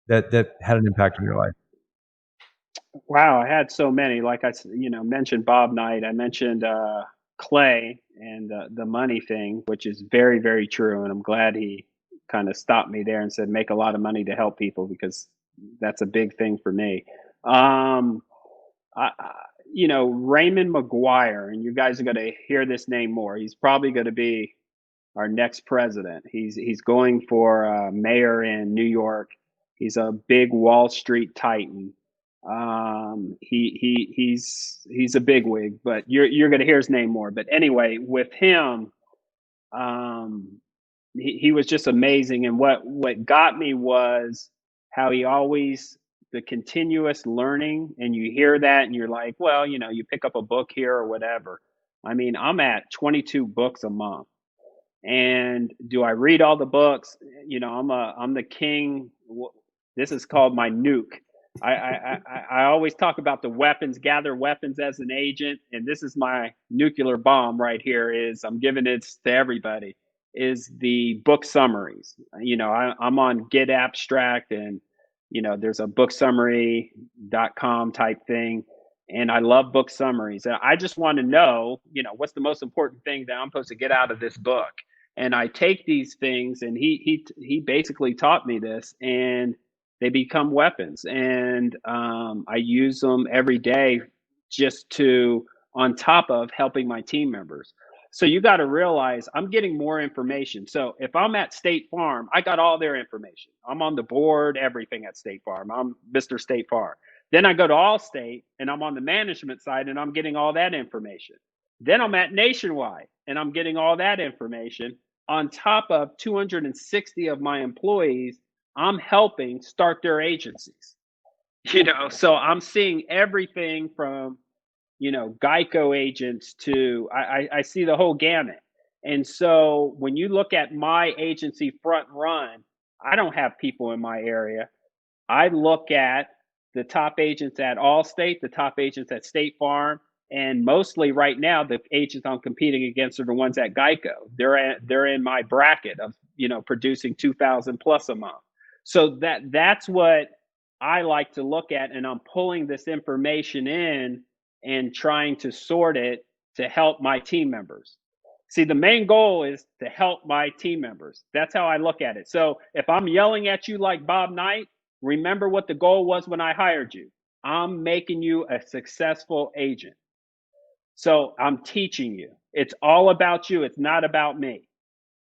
that had an impact on your life? Wow, I had so many. Like mentioned Bob Knight. I mentioned Clay and the money thing, which is very, very true. And I'm glad he kind of stopped me there and said, make a lot of money to help people because that's a big thing for me. Um, Raymond McGuire, and you guys are going to hear this name more. He's probably going to be our next president. He's going for mayor in New York. He's a big Wall Street titan. He's a bigwig, but you're going to hear his name more. But anyway, with him, um, he was just amazing. And what got me was how he always the continuous learning, and you hear that, and you're like, well, you pick up a book here or whatever. I mean, I'm at 22 books a month. And do I read all the books? I'm the king. This is called my nuke. I always talk about the weapons, gather weapons as an agent, and this is my nuclear bomb right here. Is I'm giving it to everybody. Is the book summaries. I'm on Get Abstract, and there's a booksummary.com type thing, and I love book summaries. And I just want to know, what's the most important thing that I'm supposed to get out of this book. And I take these things, and he basically taught me this, and they become weapons. And I use them every day just on top of helping my team members. So you got to realize I'm getting more information. So if I'm at State Farm, I got all their information. I'm on the board, everything at State Farm. I'm Mr. State Farm. Then I go to Allstate, and I'm on the management side, and I'm getting all that information. Then I'm at Nationwide, and I'm getting all that information. On top of 260 of my employees, I'm helping start their agencies. So I'm seeing everything from, Geico agents to I see the whole gamut. And so when you look at my agency Front Run, I don't have people in my area. I look at the top agents at Allstate, the top agents at State Farm, and mostly right now the agents I'm competing against are the ones at Geico. They're in my bracket of producing 2,000 plus a month. So that's what I like to look at, and I'm pulling this information in and trying to sort it to help my team members. See, the main goal is to help my team members. That's how I look at it. So if I'm yelling at you like Bob Knight, remember what the goal was when I hired you. I'm making you a successful agent. So I'm teaching you. It's all about you. It's not about me.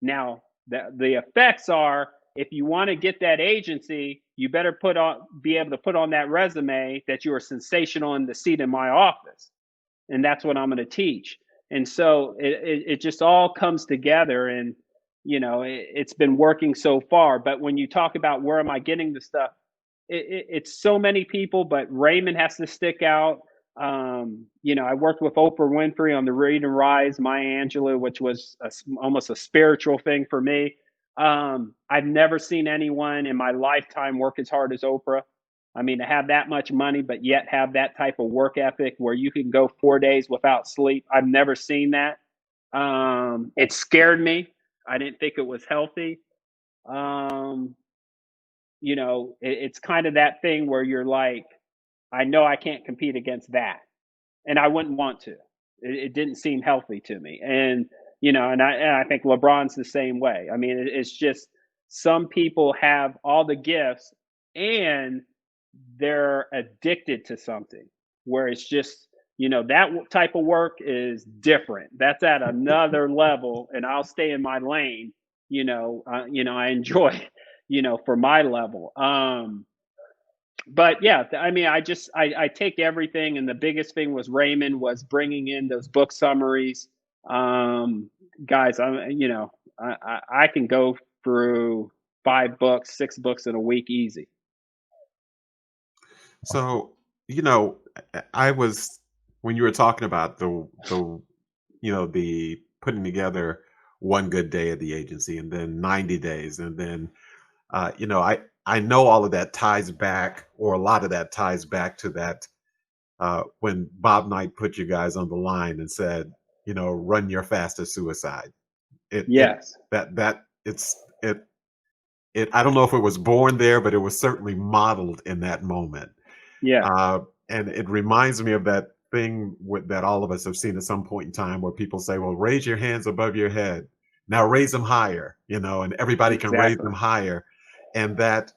Now, the effects are, if you want to get that agency, you better be able to put on that resume that you are sensational in the seat in my office. And that's what I'm going to teach. And so it just all comes together, and it's been working so far. But when you talk about where am I getting the stuff, it's so many people, but Raymond has to stick out. I worked with Oprah Winfrey on the Read and Rise, Maya Angelou, which was almost a spiritual thing for me. I've never seen anyone in my lifetime work as hard as Oprah. I mean, to have that much money, but yet have that type of work ethic where you can go 4 days without sleep. I've never seen that. It scared me. I didn't think it was healthy. It's kind of that thing where you're like, I know I can't compete against that, and I wouldn't want to. It didn't seem healthy to me, and I think LeBron's the same way. I mean, it's just some people have all the gifts and they're addicted to something where it's just that type of work is different. That's at another level, and I'll stay in my lane. I enjoy for my level. But yeah, I mean, I take everything, and the biggest thing was Raymond was bringing in those book summaries. Guys, I can go through 5 books, 6 books in a week easy. So, I was, when you were talking about the putting together one good day at the agency and then 90 days. And then, I know all of that ties back, or a lot of that ties back to that, when Bob Knight put you guys on the line and said, run your fastest suicide. Yes. I don't know if it was born there, but it was certainly modeled in that moment. Yeah. And it reminds me of that thing that all of us have seen at some point in time where people say, well, raise your hands above your head. Now raise them higher, and everybody can raise them Exactly. higher. And that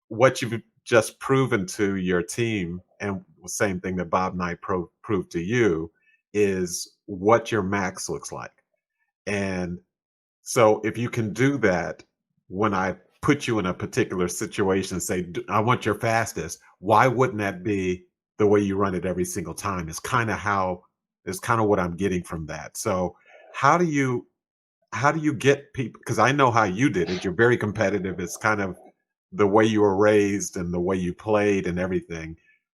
what you've just proven to your team, and the same thing that Bob and I proved to you, is what your max looks like. And so if you can do that, when I put you in a particular situation and say, I want your fastest, why wouldn't that be the way you run it every single time? Is kind of what I'm getting from that. So how do you get people, because I know how you did it. You're very competitive. It's kind of the way you were raised and the way you played and everything.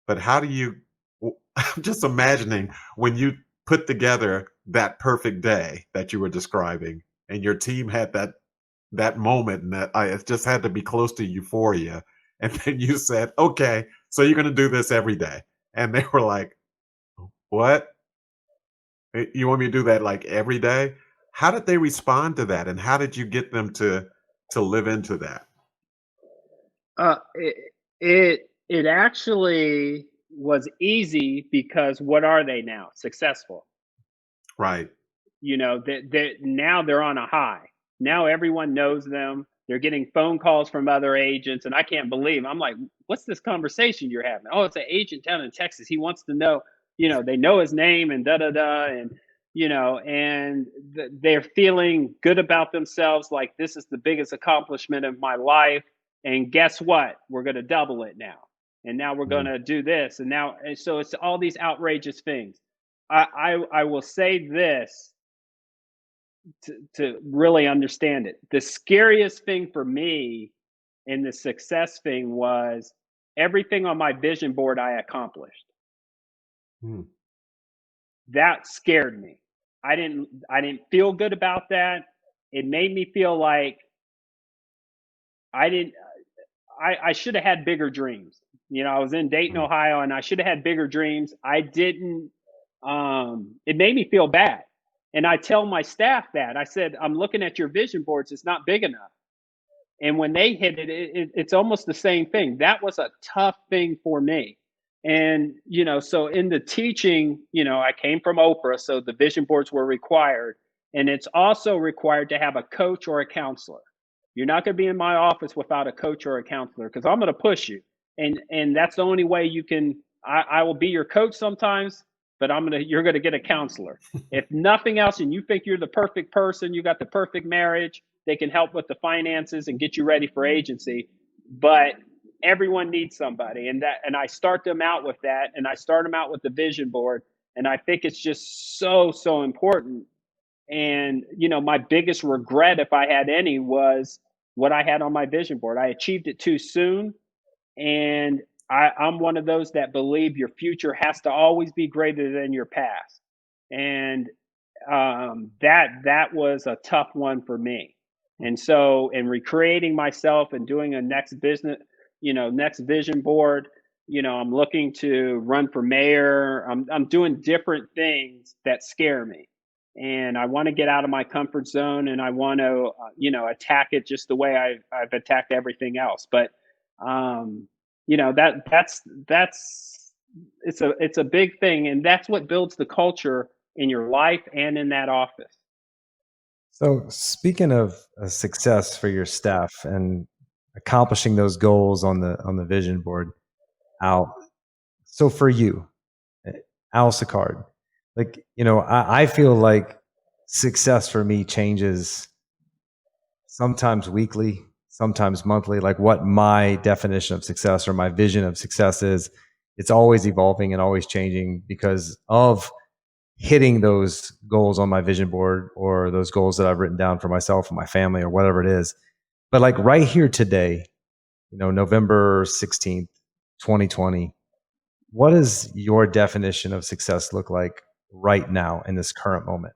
But how do you I'm just imagining when you put together that perfect day that you were describing and your team had that moment, and that it just had to be close to euphoria, and then you said, okay, so you're going to do this every day, and they were like, what? You want me to do that like every day? How did they respond to that, and how did you get them to live into that? It actually was easy because what are they now? Successful. Right. That now they're on a high. Now everyone knows them. They're getting phone calls from other agents, and I can't believe. I'm like, what's this conversation you're having? Oh, it's an agent down in Texas. He wants to know. They know his name and da da da, and they're feeling good about themselves. Like, this is the biggest accomplishment of my life. And guess what? We're going to double it now. And now we're going Mm. to do this. And so it's all these outrageous things. I will say this to really understand it. The scariest thing for me in the success thing was everything on my vision board I accomplished. Mm. That scared me. I didn't feel good about that. It made me feel like I didn't I should have had bigger dreams. I was in Dayton, Mm. Ohio, and I should have had bigger dreams. I didn't. It made me feel bad. And I tell my staff that. I said, I'm looking at your vision boards, it's not big enough. And when they hit it, it's almost the same thing. That was a tough thing for me. And, so in the teaching, I came from Oprah, so the vision boards were required. And it's also required to have a coach or a counselor. You're not going to be in my office without a coach or a counselor because I'm going to push you. And that's the only way you can. I will be your coach sometimes, but you're going to get a counselor. If nothing else, and you think you're the perfect person, you got the perfect marriage, they can help with the finances and get you ready for agency. But everyone needs somebody, and I start them out with that, and I start them out with the vision board, and I think it's just so important. And my biggest regret, if I had any, was what I had on my vision board. I achieved it too soon, and I'm one of those that believe your future has to always be greater than your past. And that was a tough one for me. And so, in recreating myself and doing a next business, next vision board, I'm looking to run for mayor. I'm doing different things that scare me, and I want to get out of my comfort zone, and I want to, attack it just the way I've attacked everything else. But, that's it's a big thing, and that's what builds the culture in your life and in that office. So, speaking of success for your staff and accomplishing those goals on the vision board, Al. So for you, eh, Al Sicard, like I feel like success for me changes sometimes weekly, sometimes monthly. Like what my definition of success or my vision of success is, it's always evolving and always changing because of hitting those goals on my vision board or those goals that I've written down for myself and my family or whatever it is. But like right here today, November 16th, 2020, what does your definition of success look like right now in this current moment?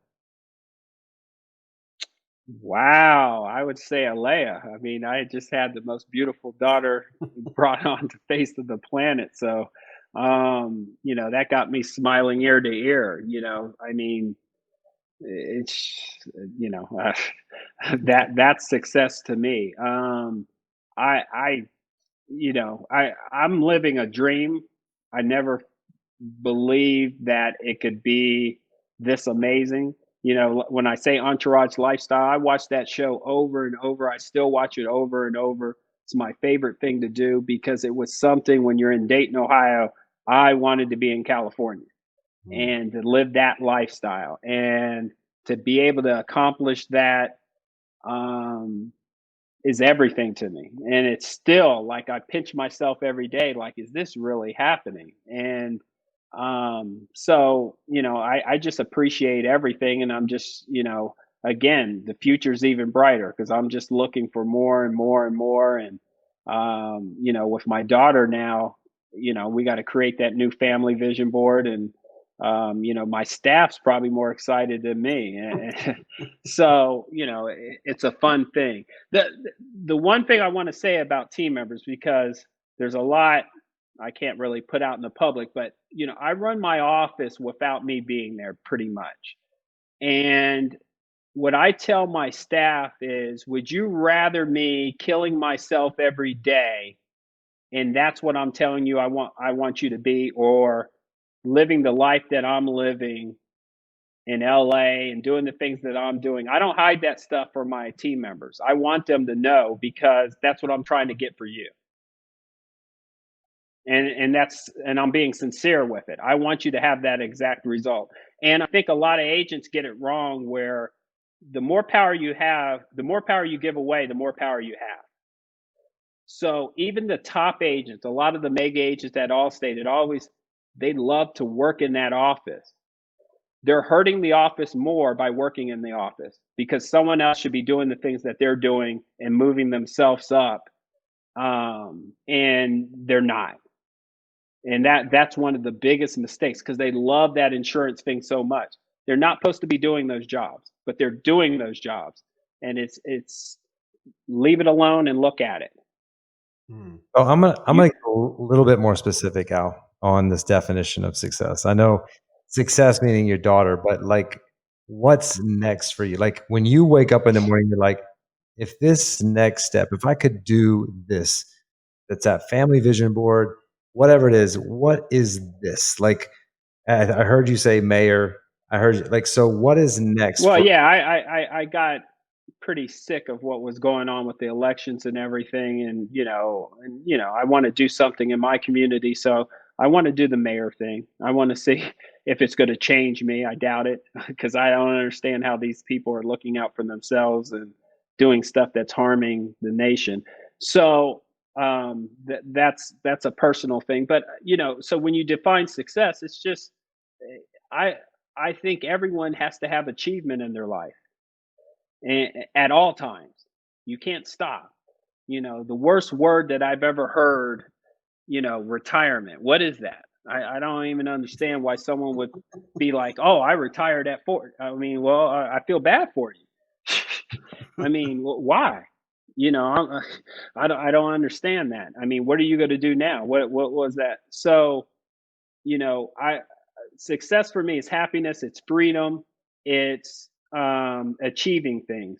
Wow, I would say Alea. I mean, I just had the most beautiful daughter brought on the face of the planet. So, that got me smiling ear to ear. I mean, it's that's success to me. 'I'm living a dream. I never believed that it could be this amazing. You know, when I say Entourage Lifestyle, I watch that show over and over. I still watch it over and over. It's my favorite thing to do because it was something when you're in Dayton, Ohio, I wanted to be in California and to live that lifestyle and to be able to accomplish that is everything to me. And it's still like I pinch myself every day, like, is this really happening? And so, you know, I just appreciate everything. And I'm just, you know, again, the future's even brighter because I'm just looking for more and more and more. And, you know, with my daughter now, you know, we got to create that new family vision board. And, you know, my staff's probably more excited than me. So, you know, it's a fun thing. The one thing I want to say about team members, because there's a lot I can't really put out in the public, but you know, I run my office without me being there pretty much. And what I tell my staff is, would you rather me killing myself every day and that's what I'm telling you I want you to be, or living the life that I'm living in LA and doing the things that I'm doing? I don't hide that stuff for my team members. I want them to know because that's what I'm trying to get for you. And I'm being sincere with it. I want you to have that exact result. And I think a lot of agents get it wrong where the more power you have, the more power you give away, the more power you have. So even the top agents, a lot of the mega agents at Allstate, they love to work in that office. They're hurting the office more by working in the office because someone else should be doing the things that they're doing and moving themselves up. And they're not. And that's one of the biggest mistakes because they love that insurance thing so much. They're not supposed to be doing those jobs, but they're doing those jobs. And it's leave it alone and look at it. Oh, I'm gonna go a little bit more specific, Al, on this definition of success. I know success meaning your daughter, but like, what's next for you? Like when you wake up in the morning, you're like, if this next step, if I could do this, that's that family vision board, whatever it is, what is this? Like, I heard you say mayor. I heard you, like, so what is next? Well, yeah, I got pretty sick of what was going on with the elections and everything, and I want to do something in my community, so I want to do the mayor thing. I want to see if it's going to change me. I doubt it because I don't understand how these people are looking out for themselves and doing stuff that's harming the nation. So that's a personal thing. But so when you define success, it's just I I think everyone has to have achievement in their life at all times. You can't stop. The worst word that I've ever heard, retirement. What is that? I don't even understand why someone would be like, "Oh, I retired at 40." I mean, well, I feel bad for you. I mean, why? I don't understand that. I mean, what are you going to do now? What was that? So, I success for me is happiness. It's freedom. It's achieving things.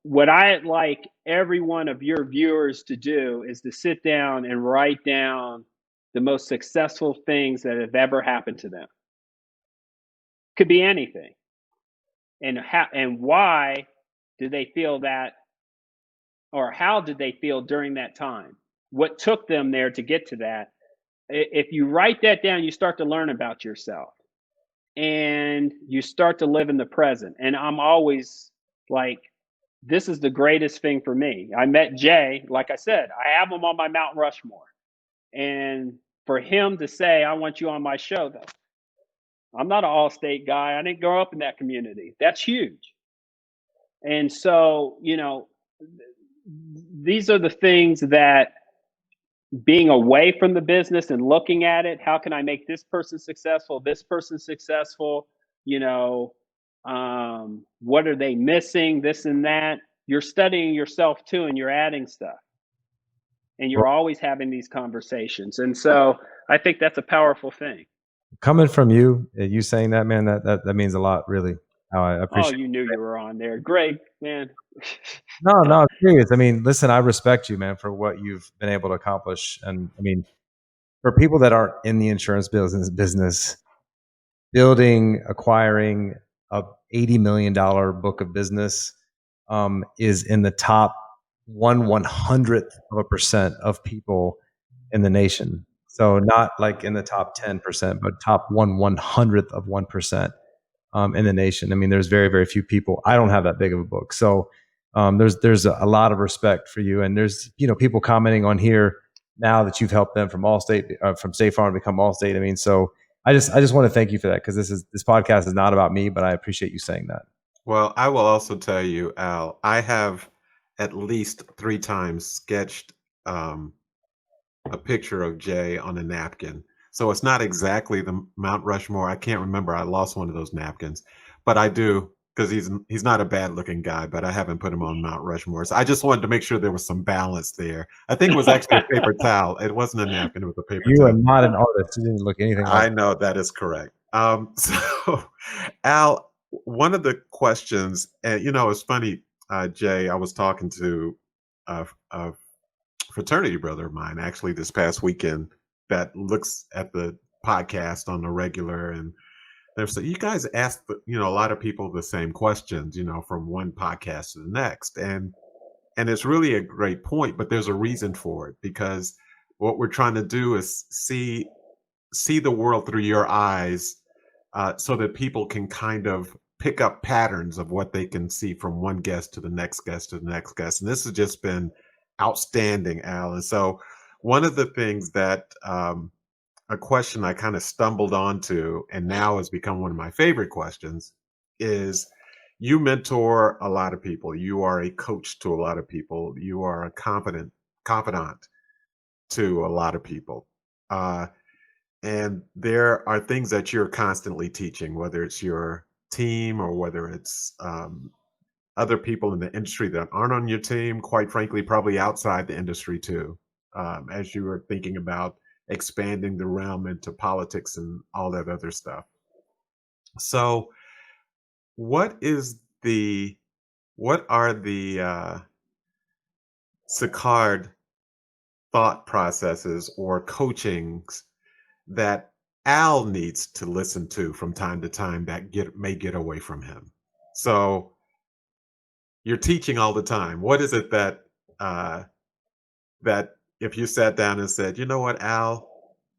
What I'd like every one of your viewers to do is to sit down and write down the most successful things that have ever happened to them. Could be anything. And why did they feel that, or how did they feel during that time? What took them there to get to that? If you write that down, you start to learn about yourself and you start to live in the present. And I'm always like, this is the greatest thing for me. I met Jay, like I said, I have him on my Mount Rushmore. And for him to say, I want you on my show, though, I'm not an All-State guy. I didn't grow up in that community. That's huge. And so, these are the things that being away from the business and looking at it, how can I make this person successful, this person successful, what are they missing, this and that. You're studying yourself too, and you're adding stuff. And you're always having these conversations. And so I think that's a powerful thing. Coming from you, you saying that, man, that means a lot, really. I appreciate you knew you were on there. Greg, man. No, I'm serious. I mean, listen, I respect you, man, for what you've been able to accomplish. And I mean, for people that aren't in the insurance business, building, acquiring a $80 million book of business is in the top 1/100th of a % of people in the nation. So not like in the top 10%, but top 1/100th of 1% in the nation. I mean, there's very, very few people. I don't have that big of a book. So there's a lot of respect for you. And there's, people commenting on here now that you've helped them from from State Farm to become Allstate. I mean, so I just want to thank you for that, because this podcast is not about me, but I appreciate you saying that. Well, I will also tell you, Al, I have at least 3 times sketched a picture of Jay on a napkin. So it's not exactly the Mount Rushmore. I can't remember. I lost one of those napkins, but I do, because he's not a bad looking guy, but I haven't put him on Mount Rushmore. So I just wanted to make sure there was some balance there. I think it was actually a paper towel. It wasn't a napkin. It was a paper You are towel. not an artist. You didn't look anything I like know that is correct. So Al, one of the questions, and it's funny, Jay, I was talking to a fraternity brother of mine actually this past weekend that looks at the podcast on the regular, and they're saying, you guys ask a lot of people the same questions, from one podcast to the next, and it's really a great point, but there's a reason for it, because what we're trying to do is see the world through your eyes, so that people can kind of pick up patterns of what they can see from one guest to the next guest to the next guest. And this has just been outstanding, Al. And so one of the things that a question I kind of stumbled onto and now has become one of my favorite questions is, you mentor a lot of people. You are a coach to a lot of people. You are a confidant to a lot of people. And there are things that you're constantly teaching, whether it's your team or whether it's other people in the industry that aren't on your team, quite frankly, probably outside the industry too, as you are thinking about expanding the realm into politics and all that other stuff. So what are the Sicard thought processes or coachings that Al needs to listen to from time to time that may get away from him? So you're teaching all the time. What is it that that if you sat down and said, you know what, Al,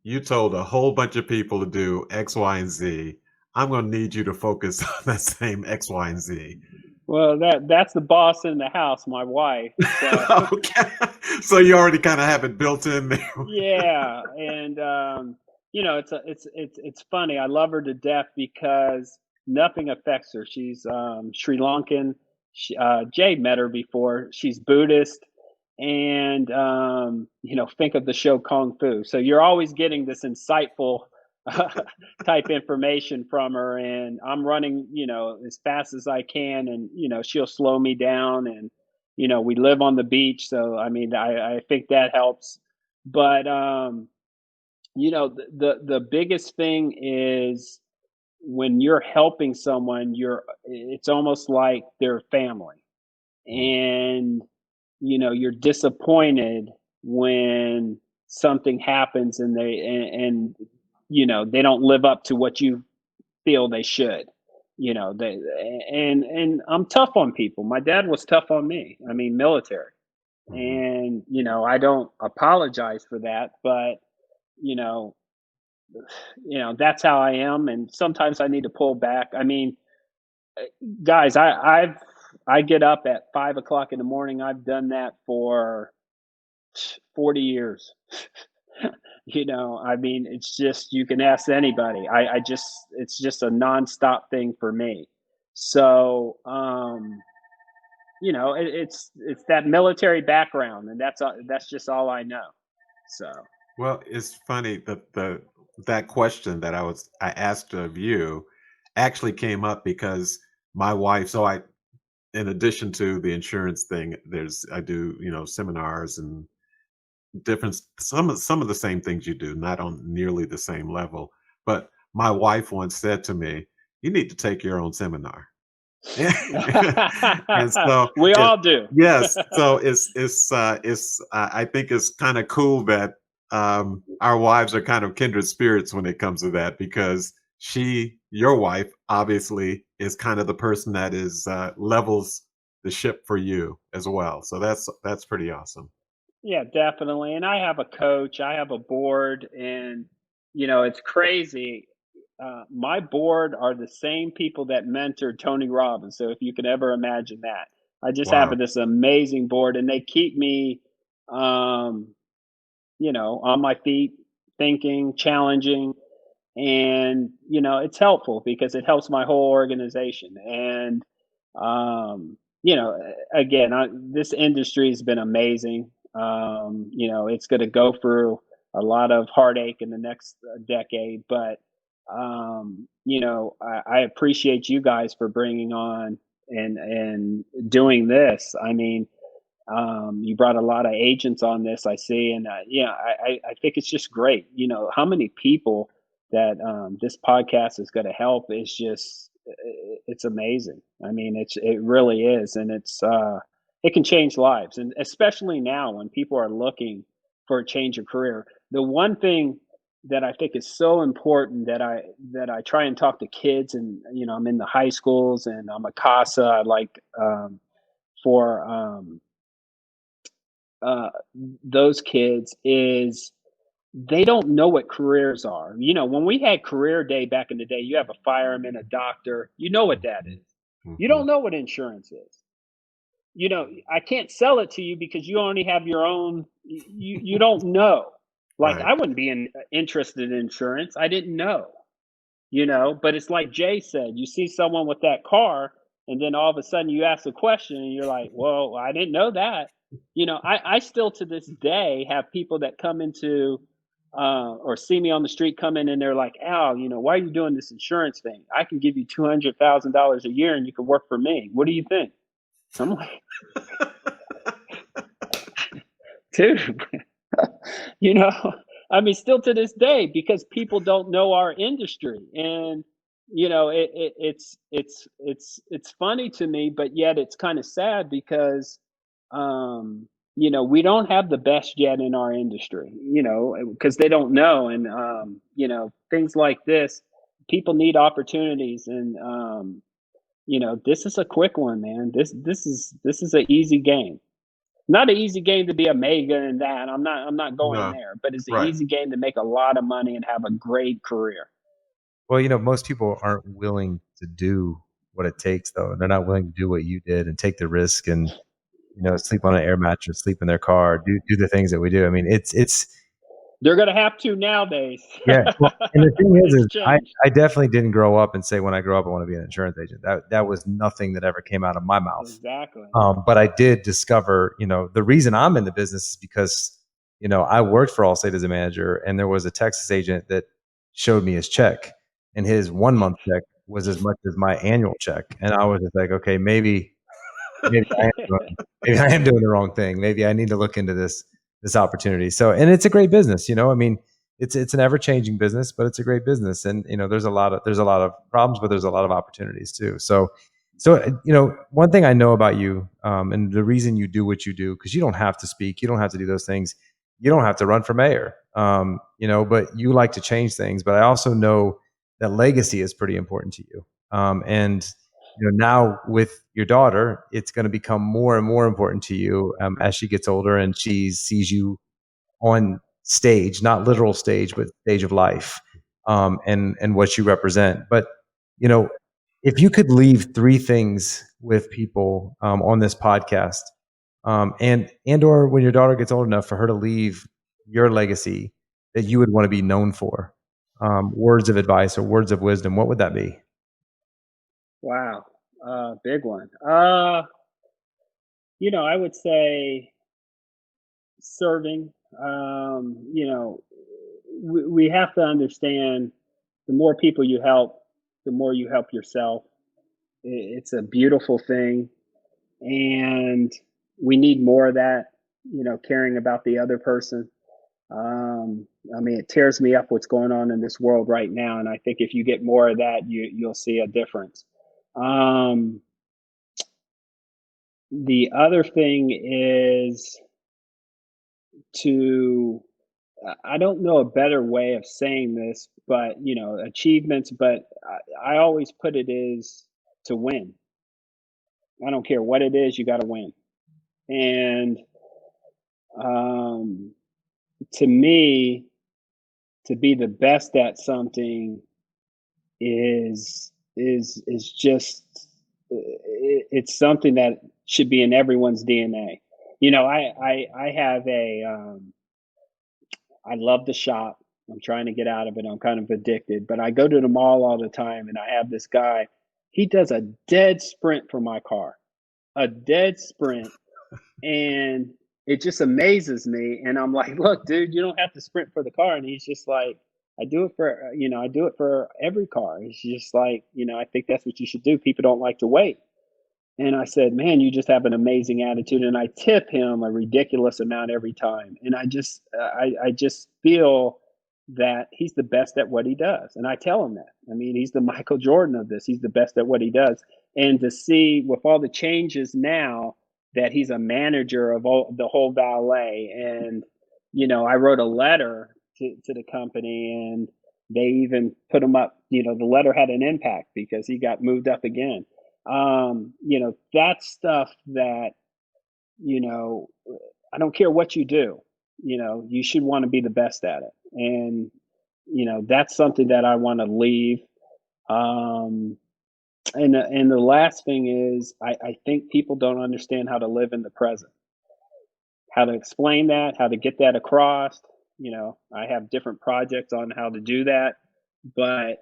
you told a whole bunch of people to do X, Y, and Z. I'm going to need you to focus on that same X, Y, and Z. Well, that's the boss in the house, my wife. So. Okay. So you already kind of have it built in there. Yeah, and it's funny. I love her to death because nothing affects her. She's Sri Lankan. Jay met her before. She's Buddhist, and think of the show Kung Fu. So you're always getting this insightful type information from her, and I'm running as fast as I can, and she'll slow me down, and we live on the beach, so I mean I think that helps. But the biggest thing is when you're helping someone, it's almost like they're family, and you're disappointed when something happens and they don't live up to what you feel they should. And I'm tough on people. My dad was tough on me. I mean, military. And I don't apologize for that, but you know that's how I am, and sometimes I need to pull back. I mean, guys, I get up at 5 o'clock in the morning. I've done that for 40 years. I mean, it's just, you can ask anybody. It's just a nonstop thing for me. So, it's that military background, and that's just all I know. So, Well, it's funny that that question that I asked of you actually came up because my wife. So in addition to the insurance thing, I do seminars and different some of the same things you do, not on nearly the same level. But my wife once said to me, "You need to take your own seminar." And so we all do. yes, so it's I think it's kind of cool that our wives are kind of kindred spirits when it comes to that, because your wife, obviously is kind of the person that is levels the ship for you as well. So that's pretty awesome. Yeah, definitely. And I have a coach, I have a board, and it's crazy. My board are the same people that mentored Tony Robbins. So if you can ever imagine that, I just have Wow. this amazing board, and they keep me, um, on my feet, thinking, challenging, and it's helpful because it helps my whole organization. And again, this industry has been amazing. It's going to go through a lot of heartache in the next decade, but I appreciate you guys for bringing on and doing this. I mean, you brought a lot of agents on this, I see, and I think it's just great. How many people that this podcast is going to help is just it's amazing. I mean, it really is, and it can change lives, and especially now when people are looking for a change of career. The one thing that I think is so important that I try and talk to kids, and I'm in the high schools, and I'm a CASA. I like for uh, those kids is they don't know what careers are. When we had career day back in the day, you have a fireman, a doctor, you know what that is. You Hmm. don't know what insurance is. I can't sell it to you because you only have your own. You don't know. Like Right. I wouldn't be interested in insurance. I didn't know. But it's like Jay said. You see someone with that car, and then all of a sudden you ask a question, and you're like, "Well, I didn't know that." I still to this day have people that come into or see me on the street come in, and they're like, "Al, why are you doing this insurance thing? I can give you $200,000 a year, and you can work for me. What do you think?" I'm like, dude, you know, I mean, still to this day, because people don't know our industry, and it's funny to me, but yet it's kind of sad because we don't have the best yet in our industry, because they don't know, and things like this, people need opportunities, and this is a quick one, man. This is an easy game. Not an easy game to be a mega in that. I'm not going No. there, but it's an Right. easy game to make a lot of money and have a great career. Well, most people aren't willing to do what it takes, though. They're not willing to do what you did and take the risk and, sleep on an air mattress, sleep in their car, do the things that we do. I mean, it's They're gonna have to nowadays. yeah. Well, and the thing is It's I changed. I definitely didn't grow up and say when I grow up I want to be an insurance agent. That was nothing that ever came out of my mouth. Exactly. But I did discover, the reason I'm in the business is because, I worked for Allstate as a manager, and there was a Texas agent that showed me his check, and his 1 month check was as much as my annual check, and I was just like, okay, maybe I am doing, maybe I am doing the wrong thing. Maybe I need to look into this opportunity. So, and it's a great business. I mean, it's an ever changing business, but it's a great business, and there's a lot of problems, but there's a lot of opportunities too. So one thing I know about you, and the reason you do what you do, because you don't have to speak, you don't have to do those things, you don't have to run for mayor, but you like to change things. But I also know that legacy is pretty important to you, and now with your daughter, it's going to become more and more important to you as she gets older and she sees you on stage, not literal stage, but stage of life, and what you represent. But you know, if you could leave three things with people on this podcast, and or when your daughter gets old enough for her to leave your legacy that you would want to be known for, words of advice or words of wisdom, what would that be? Wow. Big one. I would say serving. We have to understand the more people you help, the more you help yourself. It's a beautiful thing, and we need more of that. Caring about the other person. I mean, it tears me up what's going on in this world right now, and I think if you get more of that, you'll see a difference. Um, the other thing is to I don't know a better way of saying this, but achievements. But I always put it is to win. I don't care what it is, you got to win. And um, to me, to be the best at something is just it's something that should be in everyone's DNA. I have I love the shop. I'm trying to get out of it. I'm kind of addicted, but I go to the mall all the time and I have this guy. He does a dead sprint for my car, a dead sprint. And it just amazes me. And I'm like, look, dude, you don't have to sprint for the car. And he's just like, I do it for, I do it for every car. It's just like, I think that's what you should do. People don't like to wait. And I said, man, you just have an amazing attitude. And I tip him a ridiculous amount every time. And I just feel that he's the best at what he does. And I tell him that. I mean, he's the Michael Jordan of this. He's the best at what he does. And to see with all the changes now that he's a manager of the whole ballet. And, I wrote a letter to the company and they even put him up, the letter had an impact because he got moved up again. That's stuff that, I don't care what you do, you should want to be the best at it. And, that's something that I want to leave. And the last thing is, I think people don't understand how to live in the present, how to explain that, how to get that across. I have different projects on how to do that, but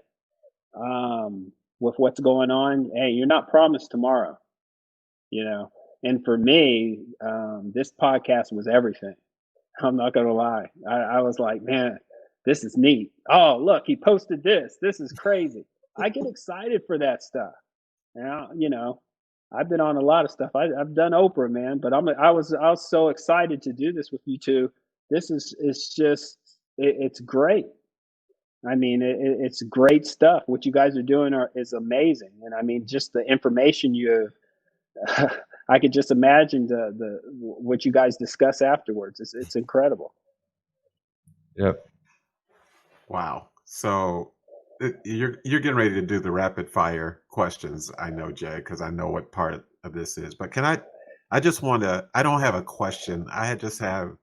with what's going on, hey, you're not promised tomorrow, And for me, this podcast was everything. I'm not gonna lie. I was like, man, this is neat. Oh, look, he posted this. This is crazy. I get excited for that stuff. Now, I've been on a lot of stuff. I've done Oprah, man, but I was so excited to do this with you two. This is it's great. I mean, it's great stuff. What you guys are doing is amazing, and I mean, just the information you have. I could just imagine the what you guys discuss afterwards. It's incredible. Yep. Wow. So you're getting ready to do the rapid fire questions. I know, Jay, because I know what part of this is. But I just want to. I don't have a question. Just have.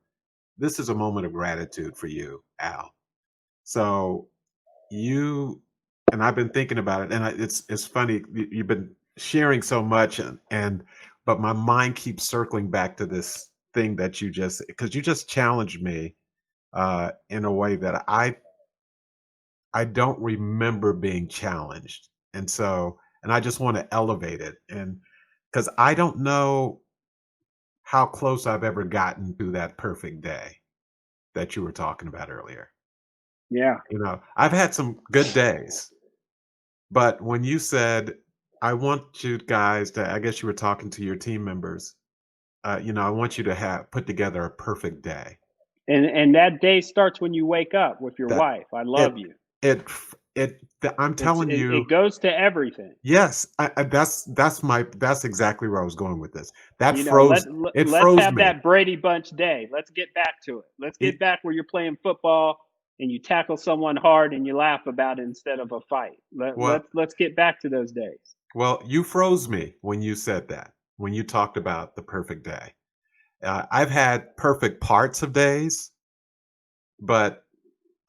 This is a moment of gratitude for you, Al. So you and I've been thinking about it, and it's funny. You've been sharing so much, but my mind keeps circling back to this thing that because you just challenged me in a way that I don't remember being challenged. And I just want to elevate it. And because I don't know how close I've ever gotten to that perfect day that you were talking about earlier. Yeah. I've had some good days, but when you said, I want you guys to, I guess you were talking to your team members, I want you to put together a perfect day. And that day starts when you wake up with your wife. I love you. I'm telling you, it goes to everything. Yes, that's exactly where I was going with this. That let's froze have me. that Brady Bunch day. Let's get back to it. Let's get back where you're playing football and you tackle someone hard and you laugh about it instead of a fight. Let's get back to those days. Well, you froze me when you said that, when you talked about the perfect day. I've had perfect parts of days, but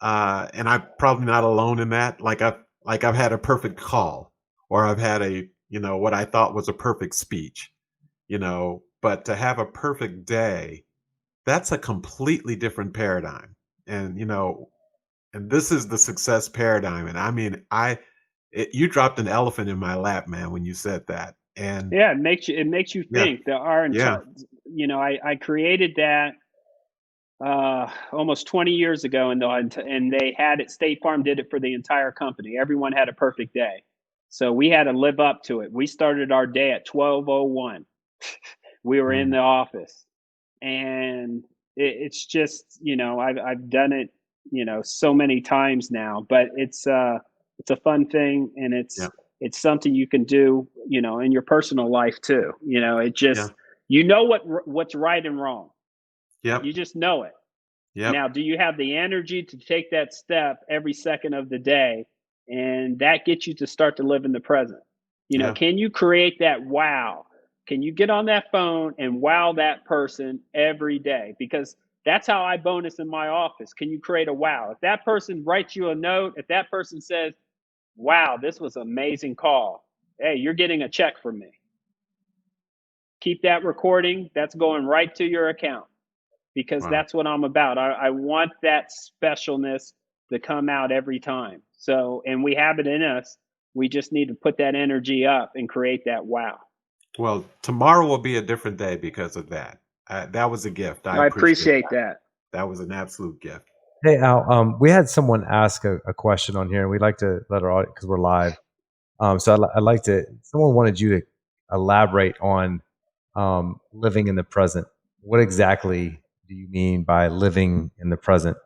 and I'm probably not alone in that. Like I've had a perfect call, or I've had what I thought was a perfect speech, but to have a perfect day, that's a completely different paradigm. And and this is the success paradigm. And I mean, you dropped an elephant in my lap, man, when you said that. And yeah, it makes you think. I created that almost 20 years ago, and they had it. State Farm did it for the entire company. Everyone had a perfect day, so we had to live up to it. We started our day at 12:01. We were in the office, and it's just I've done it so many times now, but it's a fun thing, and it's something you can do in your personal life too. It just what's right and wrong. Yep. You just know it. Yep. Now, do you have the energy to take that step every second of the day? And that gets you to start to live in the present. Yeah. Can you create that wow? Can you get on that phone and wow that person every day? Because that's how I bonus in my office. Can you create a wow? If that person writes you a note, if that person says, wow, this was an amazing call, hey, you're getting a check from me. Keep that recording. That's going right to your account, because Wow. that's what I'm about. I want that specialness to come out every time. So, and we have it in us. We just need to put that energy up and create that wow. Well, tomorrow will be a different day because of that. That was a gift. I I appreciate appreciate that. that. That was an absolute gift. Hey, Al, we had someone ask a question on here, and we'd like to let our audience, because we're live. So I'd like to, someone wanted you to elaborate on living in the present. What exactly do you mean by living in the present?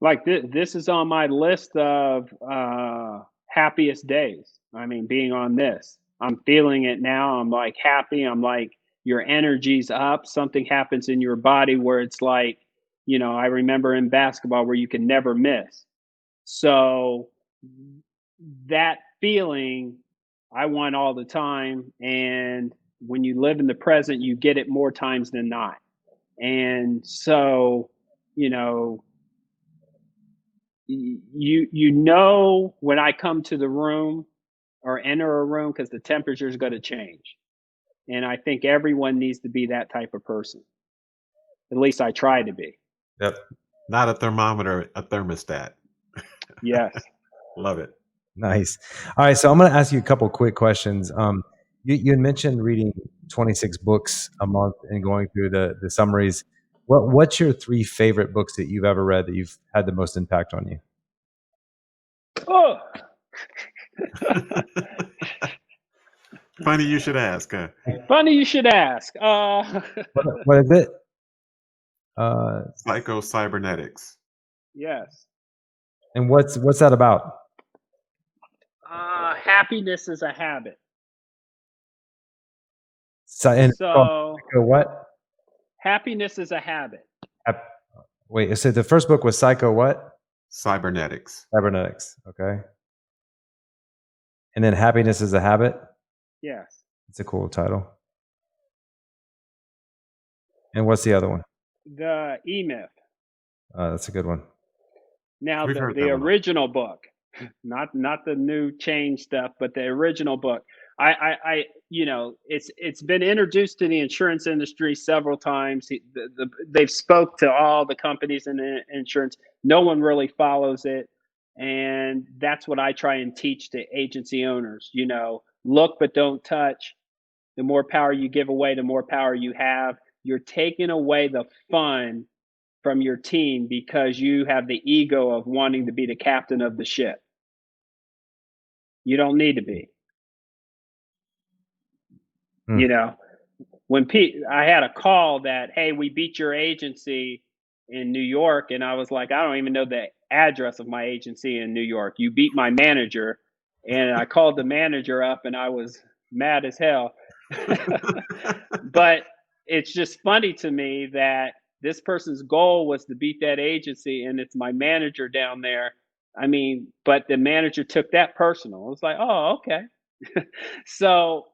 Like this is on my list of happiest days. I mean, being on this, I'm feeling it now. I'm like happy. I'm like, your energy's up. Something happens in your body where it's like, I remember in basketball where you can never miss. So that feeling I want all the time. And when you live in the present, you get it more times than not. And so, you know, when I come to the room or enter a room, because the temperature is going to change. And I think everyone needs to be that type of person. At least I try to be. Yep. Not a thermometer, a thermostat. Yes. Love it. Nice. All right, so I'm going to ask you a couple quick questions. You had mentioned reading 26 books a month and going through the summaries. What's your 3 favorite books that you've ever read that you've had the most impact on you? Oh, Funny you should ask. funny you should ask. What is it? Psycho-cybernetics. Yes. And what's that about? Happiness is a habit. And So what? happiness is a habit. Wait, so the first book was Psycho what? Cybernetics. Cybernetics. Okay. And then Happiness is a Habit. Yes. It's a cool title. And what's the other one? The E-Myth. That's a good one. Now We've heard the that one. original book, not the new change stuff, but the original book. It's been introduced to the insurance industry several times. They've spoke to all the companies in the insurance. No one really follows it, and that's what I try and teach to agency owners. Look but don't touch. The more power you give away, the more power you have. You're taking away the fun from your team because you have the ego of wanting to be the captain of the ship. You don't need to be. Hmm. When I had a call that, hey, we beat your agency in New York, and I was like, I don't even know the address of my agency in New York. You beat my manager. And I called the manager up and I was mad as hell. But it's just funny to me that this person's goal was to beat that agency, and it's my manager down there. I mean, but the manager took that personal. It's like, oh, okay. So,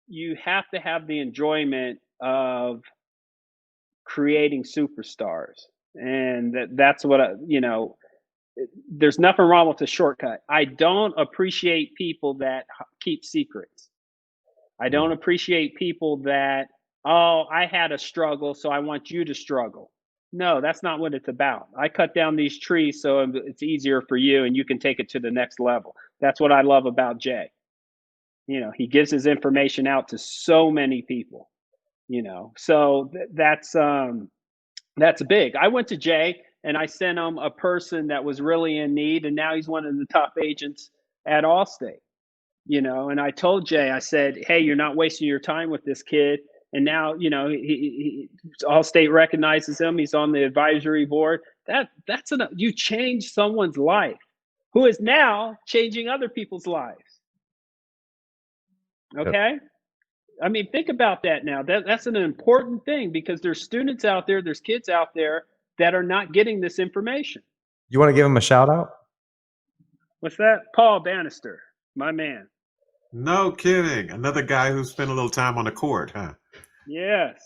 you have to have the enjoyment of creating superstars. And that's what, there's nothing wrong with the shortcut. I don't appreciate people that keep secrets. I don't appreciate people that, oh, I had a struggle, so I want you to struggle. No, that's not what it's about. I cut down these trees so it's easier for you and you can take it to the next level. That's what I love about Jay. He gives his information out to so many people, so that's big. I went to Jay and I sent him a person that was really in need, and now he's one of the top agents at Allstate. And I told Jay, I said, hey, you're not wasting your time with this kid. And now, Allstate recognizes him. He's on the advisory board. That's enough. You change someone's life who is now changing other people's lives. Okay. Yep. I mean, think about that now. That's an important thing because there's students out there, there's kids out there that are not getting this information. You want to give him a shout out? What's that? Paul Bannister, my man. No kidding. Another guy who spent a little time on the court, huh? Yes.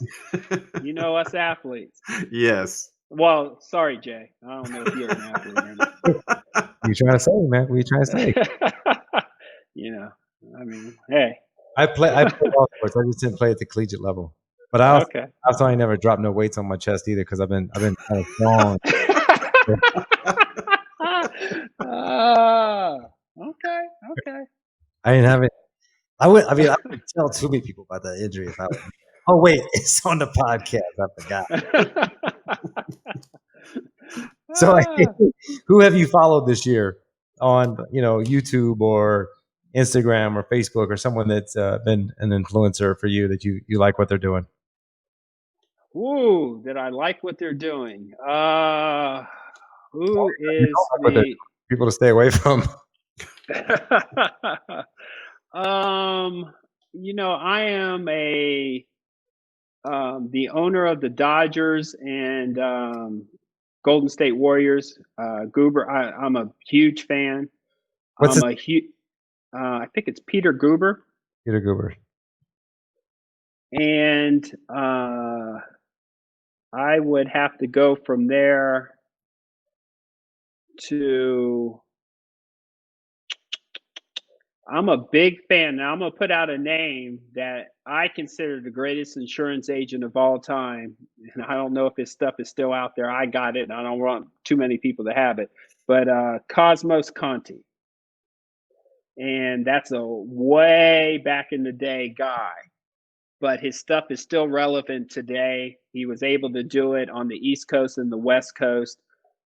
You know us athletes. Yes. Well, sorry, Jay. I don't know if you're an athlete or not. What are you trying to say, man? What are you trying to say? You know, I mean, hey. I play all sports. I just didn't play at the collegiate level. But I also ain't never dropped no weights on my chest either because I've been kind of strong. Okay. I didn't have it. I would tell too many people about that injury if I would. Oh wait, it's on the podcast. I forgot. So, who have you followed this year on YouTube or Instagram or Facebook or someone that's been an influencer for you that you like what they're doing? Ooh, did I like what they're doing? Who is the people to stay away from? I am the owner of the Dodgers and Golden State Warriors. Goober, I'm a huge fan. I think it's Peter Goober. Peter Goober. And I would have to go from there to. I'm a big fan. Now I'm going to put out a name that I consider the greatest insurance agent of all time. And I don't know if his stuff is still out there. I got it, and I don't want too many people to have it. But Cosmos Conti. And that's a way back in the day guy. But his stuff is still relevant today. He was able to do it on the East Coast and the West Coast.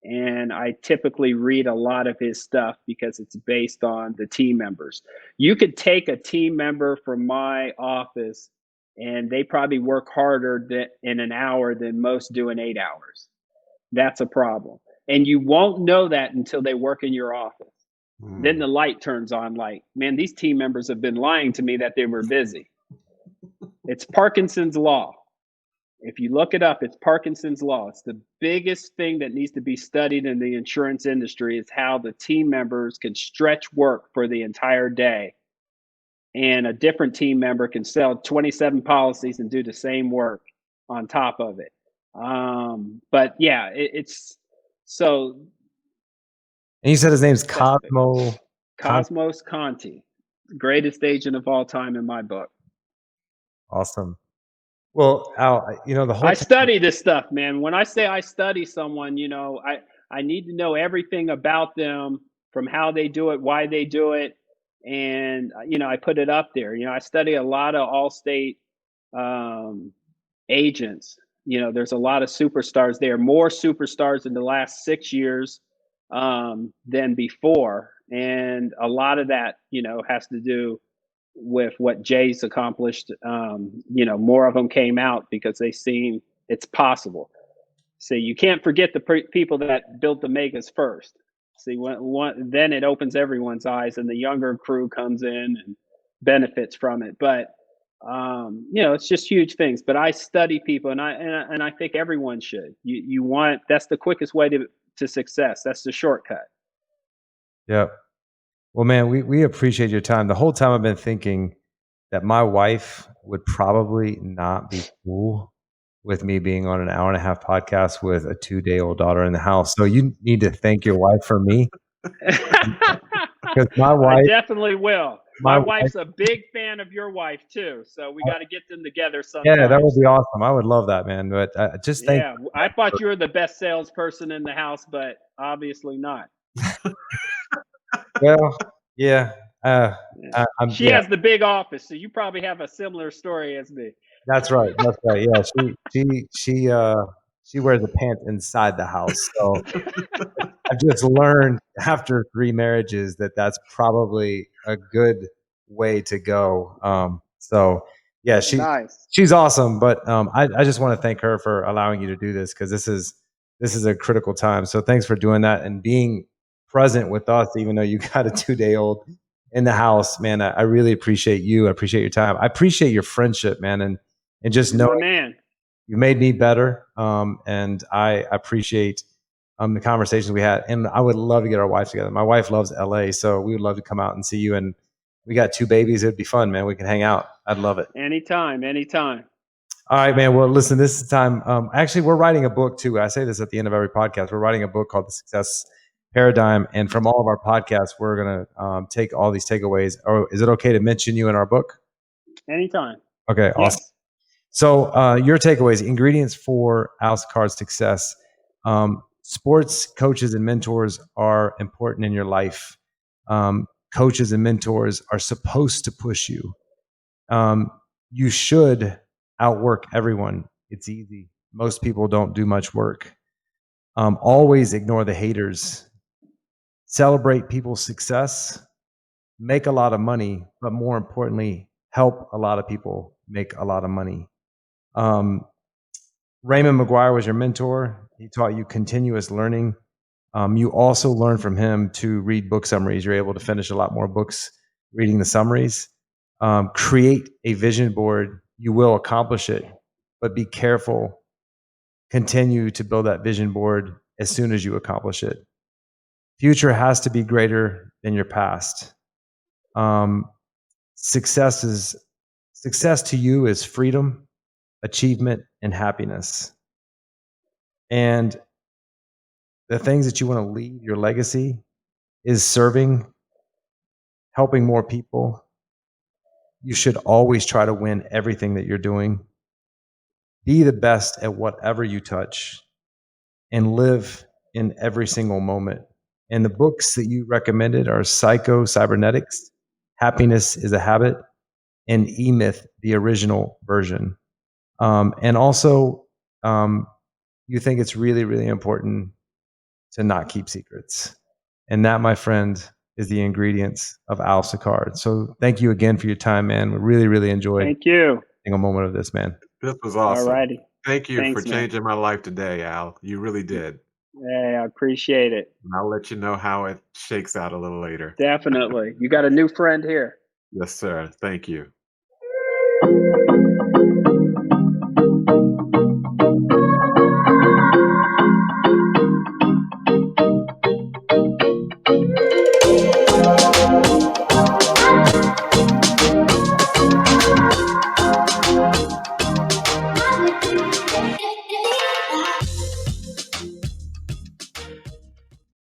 And I typically read a lot of his stuff because it's based on the team members. You could take a team member from my office and they probably work harder in an hour than most do in 8 hours. That's a problem. And you won't know that until they work in your office. Then the light turns on like, man, these team members have been lying to me that they were busy. It's Parkinson's law. If you look it up, it's Parkinson's law. It's the biggest thing that needs to be studied in the insurance industry is how the team members can stretch work for the entire day. And a different team member can sell 27 policies and do the same work on top of it. But yeah, it's so. And you said his name's Cosmos Conti, greatest agent of all time in my book. Awesome. Well, Al, the whole I study this stuff, man. When I say I study someone, I need to know everything about them, from how they do it, why they do it, and I put it up there. I study a lot of Allstate agents. There's a lot of superstars there, more superstars in the last 6 years than before, and a lot of that has to do with what Jay's accomplished. More of them came out because they seen it's possible. So you can't forget the people that built the megas first. See, then it opens everyone's eyes, and the younger crew comes in and benefits from it. But it's just huge things. But I study people, and I think everyone should. That's the quickest way to success. That's the shortcut. Yep. Well, man, we appreciate your time. The whole time I've been thinking that my wife would probably not be cool with me being on an hour-and-a-half podcast with a 2-day-old daughter in the house. So you need to thank your wife for me. Because my wife, I definitely will. My wife's a big fan of your wife too, so we got to get them together sometime. Yeah, that would be awesome. I would love that, man. But just thank. Yeah, I thought you were the best salesperson in the house, but obviously not. Well, yeah. She has the big office, so you probably have a similar story as me. That's right. Yeah, she wears the pants inside the house. So I've just learned after 3 marriages that that's probably a good way to go. So yeah, she's awesome. But I just want to thank her for allowing you to do this, because this is a critical time. So thanks for doing that and being present with us, even though you got a 2-day-old in the house, man. I really appreciate you. I appreciate your time. I appreciate your friendship, man, and just You're my knowing man. you made me better. And I appreciate the conversations we had. And I would love to get our wives together. My wife loves LA, so we would love to come out and see you. And we got 2 babies. It'd be fun, man. We can hang out. I'd love it. Anytime. All right, man. Well, listen, this is time. Actually, we're writing a book too. I say this at the end of every podcast. We're writing a book called The Success Paradigm. And from all of our podcasts, we're going to take all these takeaways. Or is it okay to mention you in our book? Anytime. Okay, awesome. Yes. So your takeaways, ingredients for Al Sicard's success. Sports coaches and mentors are important in your life. Coaches and mentors are supposed to push you. You should outwork everyone. It's easy. Most people don't do much work. Always ignore the haters. Celebrate people's success. Make a lot of money, but more importantly, help a lot of people make a lot of money. Raymond McGuire was your mentor. He taught you continuous learning. You also learn from him to read book summaries. You're able to finish a lot more books reading the summaries. Create a vision board. You will accomplish it, but be careful. Continue to build that vision board as soon as you accomplish it. Future has to be greater than your past. Success to you is freedom, achievement, and happiness. And the things that you want to leave, your legacy, is serving, helping more people. You should always try to win everything that you're doing. Be the best at whatever you touch and live in every single moment. And the books that you recommended are Psycho-Cybernetics, Happiness is a Habit, and E-Myth, the original version. And also, you think it's really, really important to not keep secrets. And that, my friend, is the ingredients of Al Sicard. So thank you again for your time, man. We really, really enjoyed Thank you. a moment of this, man. This was awesome. All righty. Thank you Thanks, for man. changing my life today, Al. You really did. Hey, I appreciate it. And I'll let you know how it shakes out a little later. Definitely. You got a new friend here. Yes, sir. Thank you.